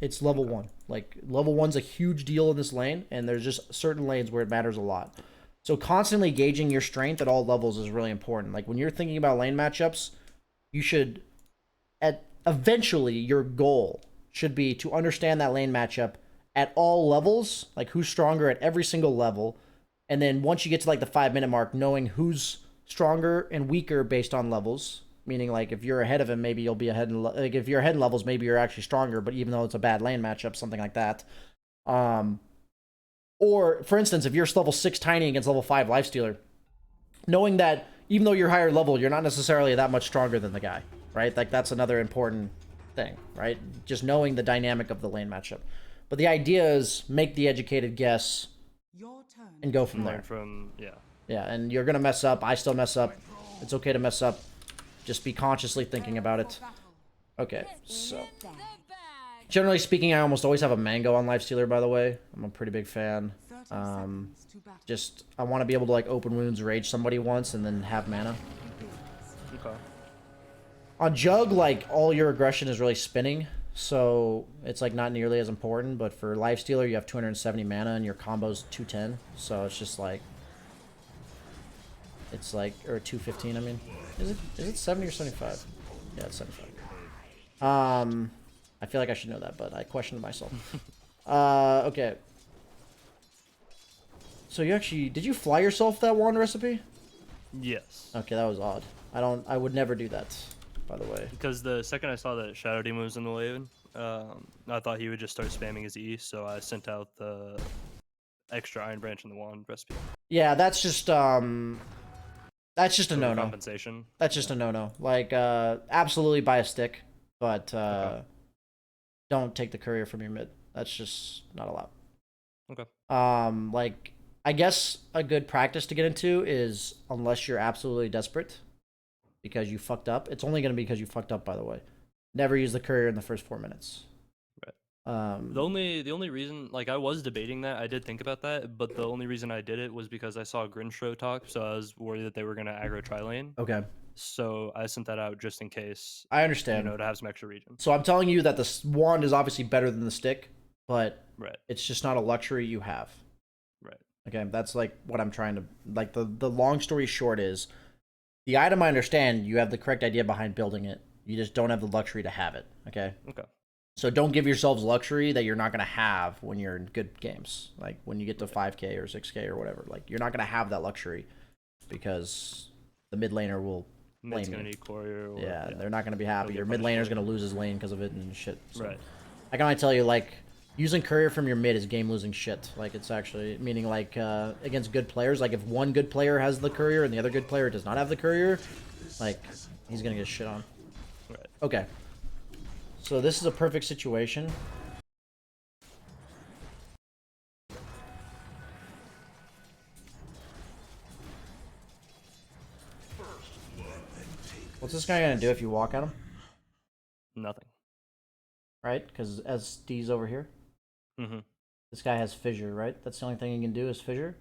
It's level 1. Like, level 1's a huge deal in this lane, and there's just certain lanes where it matters a lot. So constantly gauging your strength at all levels is really important. Like when you're thinking about lane matchups, you should eventually your goal should be to understand that lane matchup at all levels, like who's stronger at every single level. And then once you get to like the 5-minute mark, knowing who's stronger and weaker based on levels. Meaning, like, if you're ahead of him, maybe you'll be ahead. Like, if you're ahead in levels, maybe you're actually stronger. But even though it's a bad lane matchup, something like that. Or, for instance, if you're level 6 Tiny against level 5 Lifestealer, knowing that even though you're higher level, you're not necessarily that much stronger than the guy, right? Like, that's another important thing, right? Just knowing the dynamic of the lane matchup. But the idea is make the educated guess and go from there. Yeah, and you're going to mess up. I still mess up. It's okay to mess up. Just be consciously thinking about it. Okay, so generally speaking, I almost always have a mango on Lifestealer, by the way. I'm a pretty big fan. Just, I want to be able to, like, open wounds, rage somebody once, and then have mana. Okay. On Jugg, like, all your aggression is really spinning, so it's, like, not nearly as important. But for Lifestealer, you have 270 mana, and your combo's 210, so it's just, like... It's, like... Or 215, I mean. Is it 70 or 75? Yeah, it's 75. I feel like I should know that, but I questioned myself. Okay. So you actually... Did you fly yourself that wand recipe? Yes. Okay, that was odd. I would never do that, by the way. Because the second I saw that Shadow Demon was in the lane, I thought he would just start spamming his E, so I sent out the extra Iron Branch in the wand recipe. Yeah, that's just a no-no. Compensation. That's just a no-no. Like, absolutely buy a stick, but don't take the courier from your mid. That's just not allowed. Okay. Like, I guess a good practice to get into is, unless you're absolutely desperate because you fucked up. It's only going to be because you fucked up, by the way. Never use the courier in the first 4 minutes. The only reason, like, I was debating that, I did think about that, but the only reason I did it was because I saw Grinstro talk, so I was worried that they were gonna aggro tri-lane. Okay. So I sent that out just in case. I understand. You know, to have some extra region. So I'm telling you that the wand is obviously better than the stick, but right. It's just not a luxury you have. Right. Okay, that's like what I'm trying to, like, the long story short is, the item, I understand, you have the correct idea behind building it. You just don't have the luxury to have it, okay? Okay. So don't give yourselves luxury that you're not going to have when you're in good games. Like, when you get to 5k or 6k or whatever. Like, you're not going to have that luxury because the mid laner will blame Mid's you. Gonna need courier. Or, yeah, they're not going to be happy. Your mid laner's going to lose his lane because of it and shit. So. Right. I can only tell you, like, using courier from your mid is game-losing shit. Like, it's actually, meaning, like, against good players, like, if one good player has the courier and the other good player does not have the courier, like, he's going to get shit on. Right. Okay. So this is a perfect situation. What's this guy gonna do if you walk at him? Nothing. Right? Because SD's over here. Mm-hmm. This guy has fissure, right? That's the only thing he can do is fissure.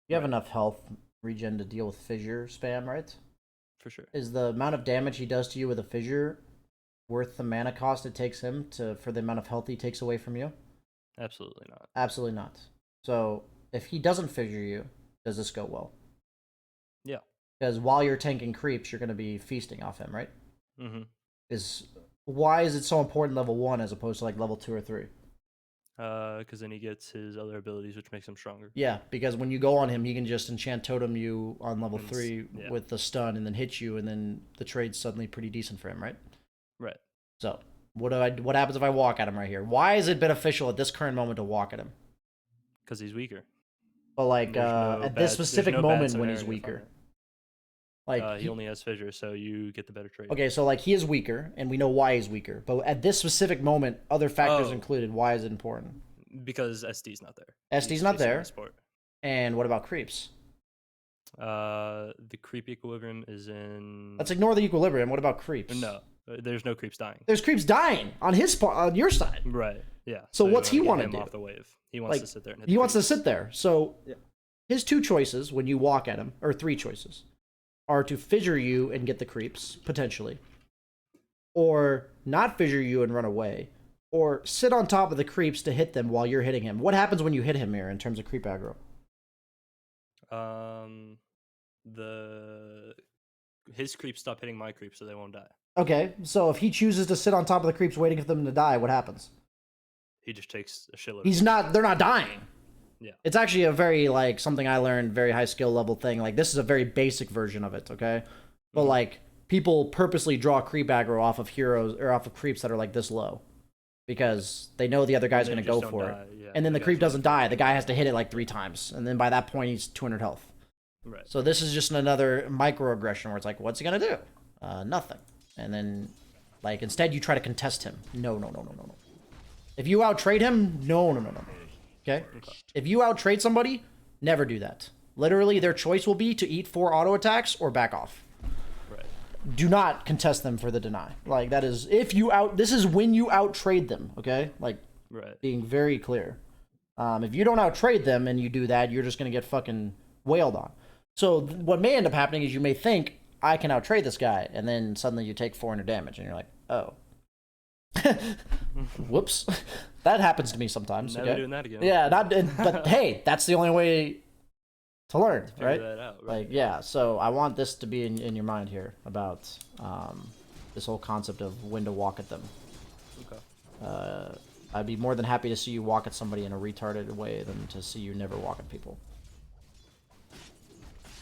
You have enough health regen to deal with fissure spam, right? For sure. Is the amount of damage he does to you with a fissure worth the mana cost it takes him for the amount of health he takes away from you? Absolutely not. Absolutely not. So if he doesn't fissure you, does this go well? Yeah. Because while you're tanking creeps, you're going to be feasting off him, right? Mm-hmm. Why is it so important level 1 as opposed to like level 2 or 3? Because then he gets his other abilities, which makes him stronger. Yeah, because when you go on him, he can just enchant totem you on level 3 with the stun and then hit you, and then the trade's suddenly pretty decent for him, right? Right. So, what happens if I walk at him right here? Why is it beneficial at this current moment to walk at him? Because he's weaker. But like at this specific moment when he's weaker. Like he only has fissure, so you get the better trade. Okay, so like he is weaker, and we know why he's weaker. But at this specific moment, other factors included, why is it important? Because SD's not there. SD's not there. And what about creeps? The creep equilibrium is in... Let's ignore the equilibrium. What about creeps? No, there's no creeps dying. There's creeps dying on his part, on your side. Right. Yeah. So what's he want to do? Off the wave. He wants to sit there and hit he wants to sit there. So his 2 choices when you walk at him, or 3 choices, are to fissure you and get the creeps, potentially. Or not fissure you and run away. Or sit on top of the creeps to hit them while you're hitting him. What happens when you hit him here in terms of creep aggro? His creeps stop hitting my creeps, so they won't die. Okay, so if he chooses to sit on top of the creeps waiting for them to die, what happens? He just takes a shitload. He's not. They're not dying. Yeah. It's actually a very like something I learned, very high skill level thing. Like this is a very basic version of it. Okay, but like people purposely draw creep aggro off of heroes or off of creeps that are like this low, because they know the other guy's going to go for it. Yeah, and then the creep doesn't die. The guy has to hit it like 3 times, and then by that point he's 200 health. Right. So this is just another microaggression where it's like, what's he gonna do? Nothing. And then, like, instead you try to contest him. No. If you outtrade him, no. Okay? If you outtrade somebody, never do that. Literally, their choice will be to eat 4 auto attacks or back off. Right. Do not contest them for the deny. Like, that is, this is when you outtrade them, okay? Like, being very clear. If you don't outtrade them and you do that, you're just gonna get fucking wailed on. So what may end up happening is you may think, I can outtrade this guy, and then suddenly you take 400 damage, and you're like, oh. Whoops. That happens to me sometimes. Never doing that again. Yeah, but hey, that's the only way to learn, right? That out, right? Like, yeah, so I want this to be in your mind here about this whole concept of when to walk at them. Okay. I'd be more than happy to see you walk at somebody in a retarded way than to see you never walk at people.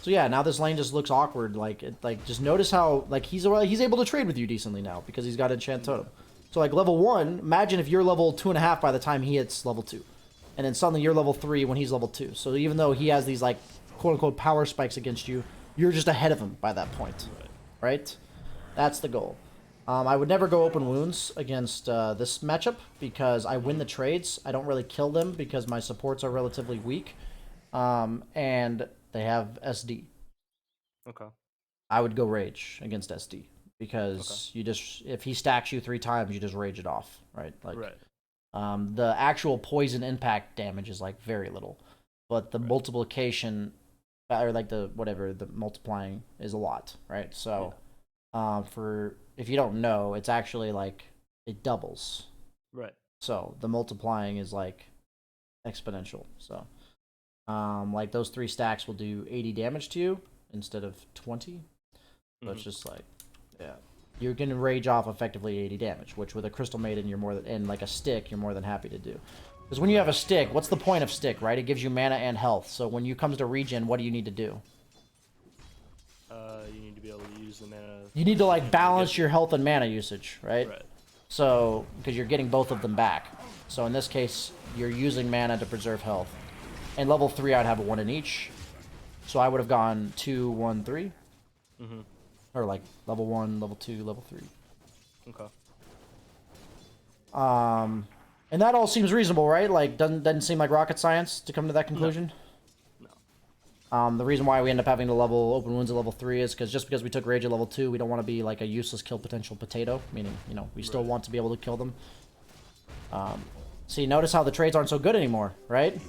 So yeah, now this lane just looks awkward. Like just notice how like he's able to trade with you decently now because he's got Enchant Totem. So like level 1, imagine if you're level 2.5 by the time he hits level 2, and then suddenly you're level 3 when he's level 2. So even though he has these like quote unquote power spikes against you, you're just ahead of him by that point, right? That's the goal. I would never go open wounds against this matchup because I win the trades. I don't really kill them because my supports are relatively weak, and they have SD. Okay. I would go rage against SD because you just if he stacks you 3 times, you just rage it off, right? Like, the actual poison impact damage is like very little, but the multiplication or like the multiplying is a lot, right? So, for if you don't know, it's actually like it doubles. Right. So the multiplying is like exponential. So. Like those 3 stacks will do 80 damage to you instead of 20. So it's just like, yeah, you're gonna rage off effectively 80 damage, which with a Crystal Maiden and like a stick, you're more than happy to do. Because when you have a stick, what's the point of stick, right? It gives you mana and health. So when you comes to regen, what do you need to do? You need to be able to use the mana. You need to like balance your health and mana usage, right? So because you're getting both of them back. So in this case, you're using mana to preserve health. And level 3, I'd have a 1 in each. So I would have gone 2, 1, 3. Or like level 1, level 2, level 3. Okay. And that all seems reasonable, right? Like, doesn't seem like rocket science to come to that conclusion? No. The reason why we end up having to level open wounds at level 3 is because we took rage at level 2, we don't want to be like a useless kill potential potato. Meaning, you know, we still want to be able to kill them. See, notice how the trades aren't so good anymore, right?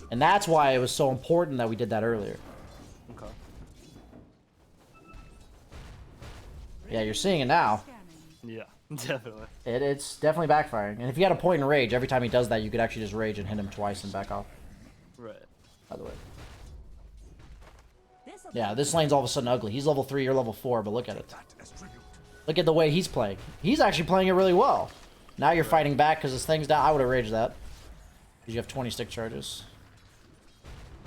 And that's why it was so important that we did that earlier. Okay. Yeah, you're seeing it now. Yeah, definitely. It's definitely backfiring. And if you had a point in rage, every time he does that, you could actually just rage and hit him twice and back off. Right. By the way. Yeah, this lane's all of a sudden ugly. He's level 3, you're level 4, but look at it. Look at the way he's playing. He's actually playing it really well. Now you're fighting back because this thing's down. I would have raged that. Because you have 20 stick charges.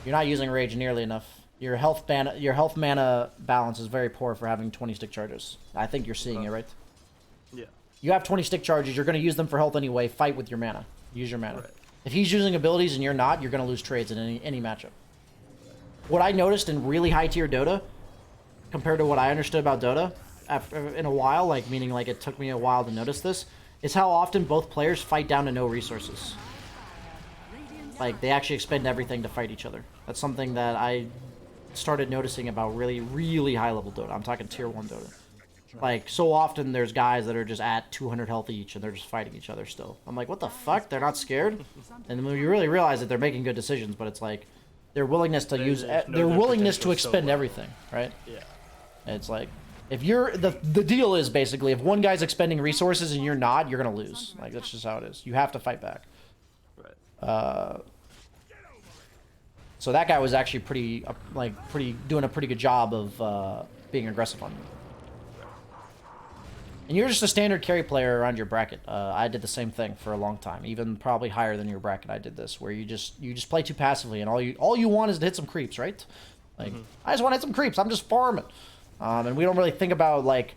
You're not using rage nearly enough. Your health mana balance is very poor for having 20 stick charges. I think you're seeing it, right? Yeah. You have 20 stick charges. You're going to use them for health anyway. Fight with your mana. Use your mana. If he's using abilities and you're not, you're going to lose trades in any matchup. What I noticed in really high tier Dota, compared to what I understood about Dota, in a while, like meaning like it took me a while to notice this, is how often both players fight down to no resources. Like, they actually expend everything to fight each other. That's something that I started noticing about really, really high-level Dota. I'm talking Tier 1 Dota. Like, so often there's guys that are just at 200 health each, and they're just fighting each other still. I'm like, what the fuck? They're not scared? And when you really realize that they're making good decisions, but it's like, their willingness to their willingness to expend everything, right? Yeah. And it's like, if you're the deal is basically if one guy's expending resources and you're not, you're gonna lose. Like, that's just how it is. You have to fight back. Right. So So that guy was actually pretty doing a pretty good job of being aggressive on you. And you're just a standard carry player around your bracket. I did the same thing for a long time, even probably higher than your bracket. I did this, where you just play too passively, and all you want is to hit some creeps, right? Like, I just want to hit some creeps. I'm just farming, and we don't really think about like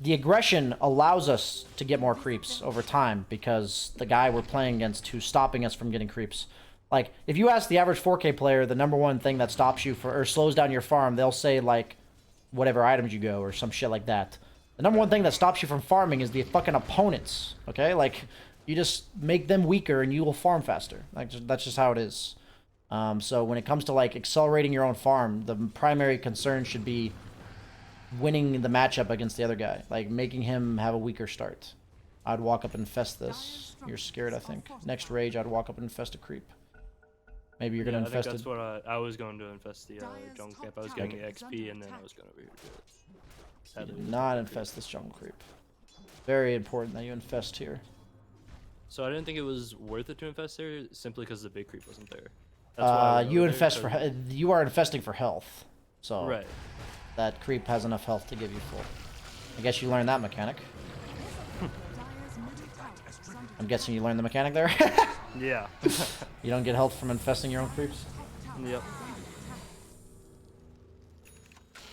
the aggression allows us to get more creeps over time because the guy we're playing against who's stopping us from getting creeps. Like, if you ask the average 4K player the #1 thing that stops you or slows down your farm, they'll say like whatever items you go or some shit like that. The #1 thing that stops you from farming is the fucking opponents, okay? Like, you just make them weaker and you will farm faster. Like, that's just how it is. So when it comes to, like, accelerating your own farm, the primary concern should be winning the matchup against the other guy. Like, making him have a weaker start. I'd walk up and infest this. You're scared, I think. Next rage, I'd walk up and infest a creep. Maybe you're gonna infest it. That's what I was going to infest the jungle camp. I was getting the XP and then I was going to do it. You do not infest this jungle creep. Very important that you infest here. So I didn't think it was worth it to infest there, simply because the big creep wasn't there. That's you infest for you are infesting for health, so right. That creep has enough health to give you full. I guess you learned that mechanic. I'm guessing you learned the mechanic there. Yeah. You don't get health from infesting your own creeps. Yep.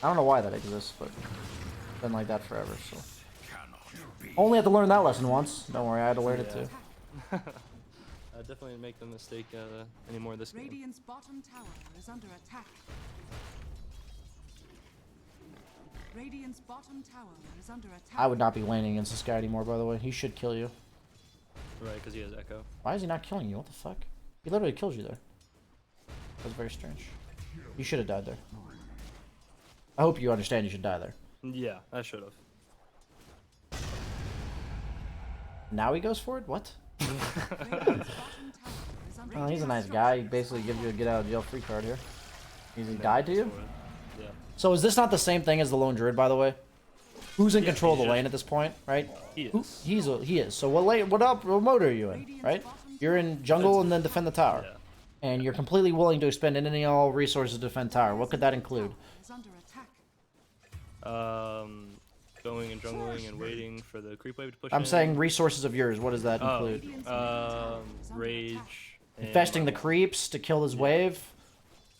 I don't know why that exists, but it's been like that forever, so. Only had to learn that lesson once. Don't worry, I had to learn it too. I definitely didn't make the mistake anymore this game. Radiant's bottom tower is under attack. Radiant's bottom tower is under attack. I would not be laning against this guy anymore, by the way. He should kill you. Right, because he has Echo. Why is he not killing you? What the fuck? He literally kills you there. That's very strange. You should have died there. I hope you understand you should die there. Yeah, I should have. Now he goes for it? What? Oh, he's a nice guy. He basically gives you a get out of jail free card here. He's died to you? Yeah. So is this not the same thing as the Lone Druid, by the way? Who's in control of the lane at this point, right? He is. He is. So what lane? What mode are you in, right? You're in jungle and then defend the tower. Yeah. And you're completely willing to expend any and all resources to defend tower. What could that include? Going and jungling and waiting for the creep wave to push I'm in. saying resources of yours. What does that include? Rage. Infesting the creeps to kill his wave?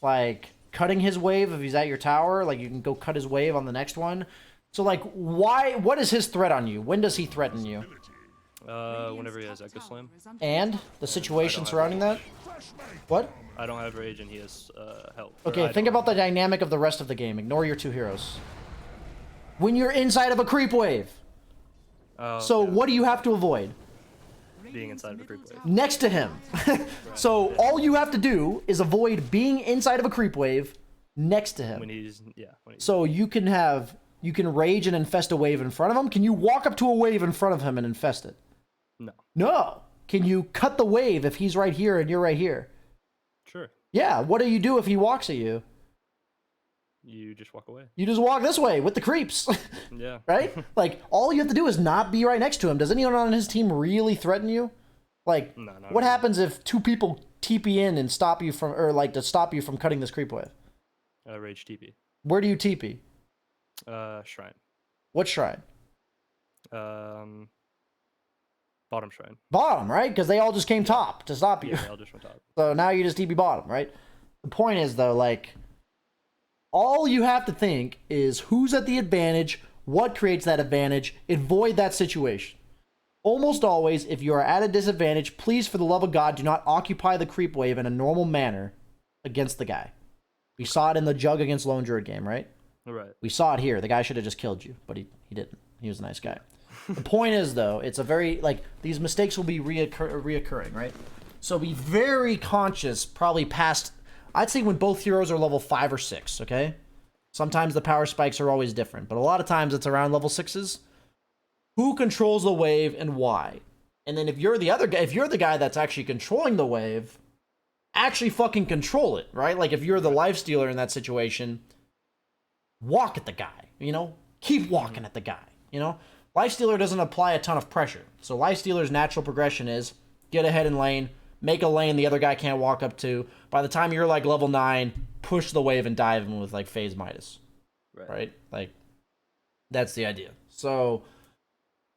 Like, cutting his wave if he's at your tower? Like, you can go cut his wave on the next one? So, like, what is his threat on you? When does he threaten you? Whenever he has Echo Slam. And the situation surrounding that? What? I don't have rage and he has help. Okay, think about the dynamic of the rest of the game. Ignore your two heroes. When you're inside of a creep wave. So yeah. what do you have to avoid? Being inside of a creep wave. Next to him. So all you have to do is avoid being inside of a creep wave next to him. When he's So you can rage and infest a wave in front of him. Can you walk up to a wave in front of him and infest it? No. No. Can you cut the wave if he's right here and you're right here? Sure. Yeah. What do you do if he walks at you? You just walk away. You just walk this way with the creeps. Yeah. Right? Like, all you have to do is not be right next to him. Does anyone on his team really threaten you? Like, No, not what really. happens if two people TP in and stop you from, or like to stop you from cutting this creep wave? Rage TP. Where do you TP? Shrine. What shrine? Bottom shrine. Bottom, right? Because they all just came top to stop you. Yeah, I'll just went top. So now you just TP bottom, right? The point is, though, like, all you have to think is who's at the advantage, what creates that advantage, avoid that situation. Almost always, if you are at a disadvantage, please, for the love of God, do not occupy the creep wave in a normal manner against the guy. We saw it in the Jugg against Lone Druid game, right? Right. We saw it here. The guy should have just killed you, but he didn't. He was a nice guy. The point is, though, it's a very, like, these mistakes will be reoccurring, right? So be very conscious, probably past, I'd say when both heroes are level 5 or 6, okay? Sometimes the power spikes are always different, but a lot of times it's around level 6s. Who controls the wave and why? And then if you're the other guy, if you're the guy that's actually controlling the wave, actually fucking control it, right? Like if you're the Lifestealer in that situation, walk at the guy, you know? Keep walking at the guy, you know? Lifestealer doesn't apply a ton of pressure. So Lifestealer's natural progression is get ahead in lane, make a lane the other guy can't walk up to. By the time you're like level 9, push the wave and dive him with like phase Midas. Right? Like, that's the idea. So,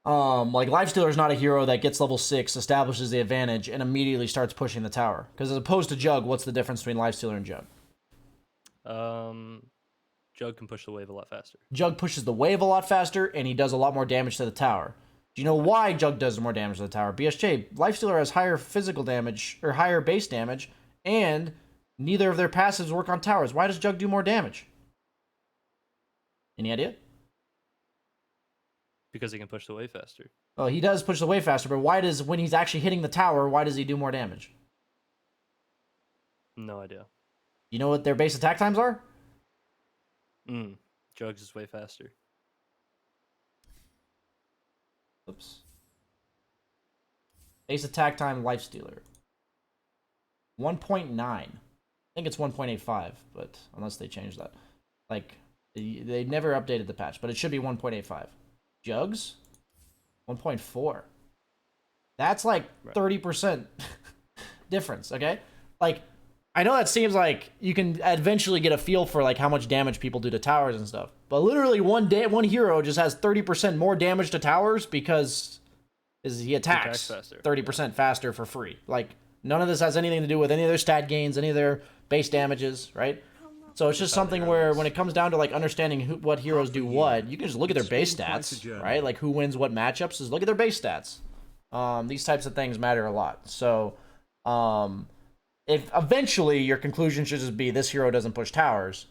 like Lifestealer is not a hero that gets level 6, establishes the advantage, and immediately starts pushing the tower. Because as opposed to Jugg, what's the difference between Lifestealer and Jugg? Jugg can push the wave a lot faster. Jugg pushes the wave a lot faster, and he does a lot more damage to the tower. Do you know why Jugg does more damage to the tower? BSJ, Lifestealer has higher physical damage, or higher base damage, and neither of their passives work on towers. Why does Jugg do more damage? Any idea? Because he can push the wave faster. Well, he does push the wave faster, but why does, when he's actually hitting the tower, why does he do more damage? No idea. You know what their base attack times are? Jugg's is way faster. Oops. Base attack time, Lifestealer. 1.9. I think it's 1.85, but unless they change that. Like, they never updated the patch, but it should be 1.85. Jugg's? 1.4. That's like 30% difference, okay? Like, I know that seems like you can eventually get a feel for like how much damage people do to towers and stuff, but literally one hero just has 30% more damage to towers because he attacks 30% faster for free. Like, none of this has anything to do with any of their stat gains, any of their base damages, right? So it's just something where when it comes down to like understanding what heroes do what, you can just look at their base stats, right? Like who wins what matchups, is look at their base stats. These types of things matter a lot. So, if eventually your conclusion should just be this hero doesn't push towers,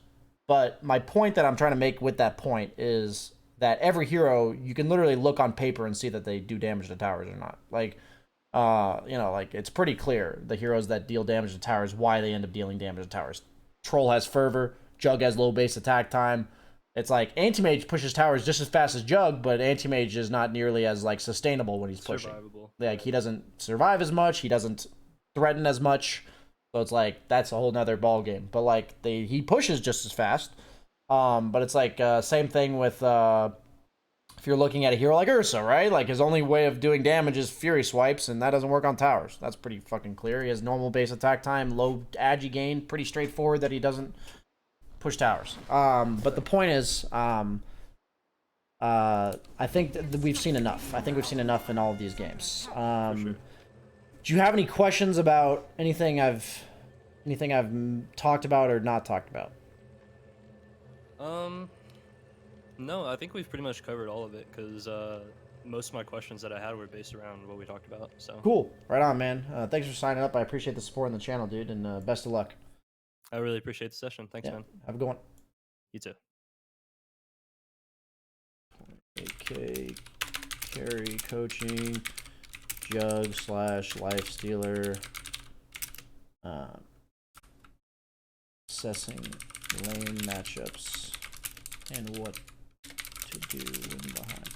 but my point that I'm trying to make with that point is that every hero, you can literally look on paper and see that they do damage to towers or not. Like, you know, like it's pretty clear the heroes that deal damage to towers, why they end up dealing damage to towers. Troll has Fervor, Jugg has low base attack time. It's like Anti-Mage pushes towers just as fast as Jugg, but Anti-Mage is not nearly as like sustainable when he's pushing. Like he doesn't survive as much, he doesn't threaten as much. So it's like that's a whole nother ball game. But like he pushes just as fast. But it's like same thing with if you're looking at a hero like Ursa, right? Like his only way of doing damage is Fury swipes, and that doesn't work on towers. That's pretty fucking clear. He has normal base attack time, low agi gain, pretty straightforward that he doesn't push towers. But the point is, I think that we've seen enough. I think we've seen enough in all of these games. For sure. Do you have any questions about anything I've talked about or not talked about? No, I think we've pretty much covered all of it because most of my questions that I had were based around what we talked about. So cool, right on, man. Thanks for signing up. I appreciate the support on the channel, dude, and best of luck. I really appreciate the session. Thanks, man. Have a good one. You too. AK carry coaching. Jugg / Lifestealer, assessing lane matchups and what to do when behind.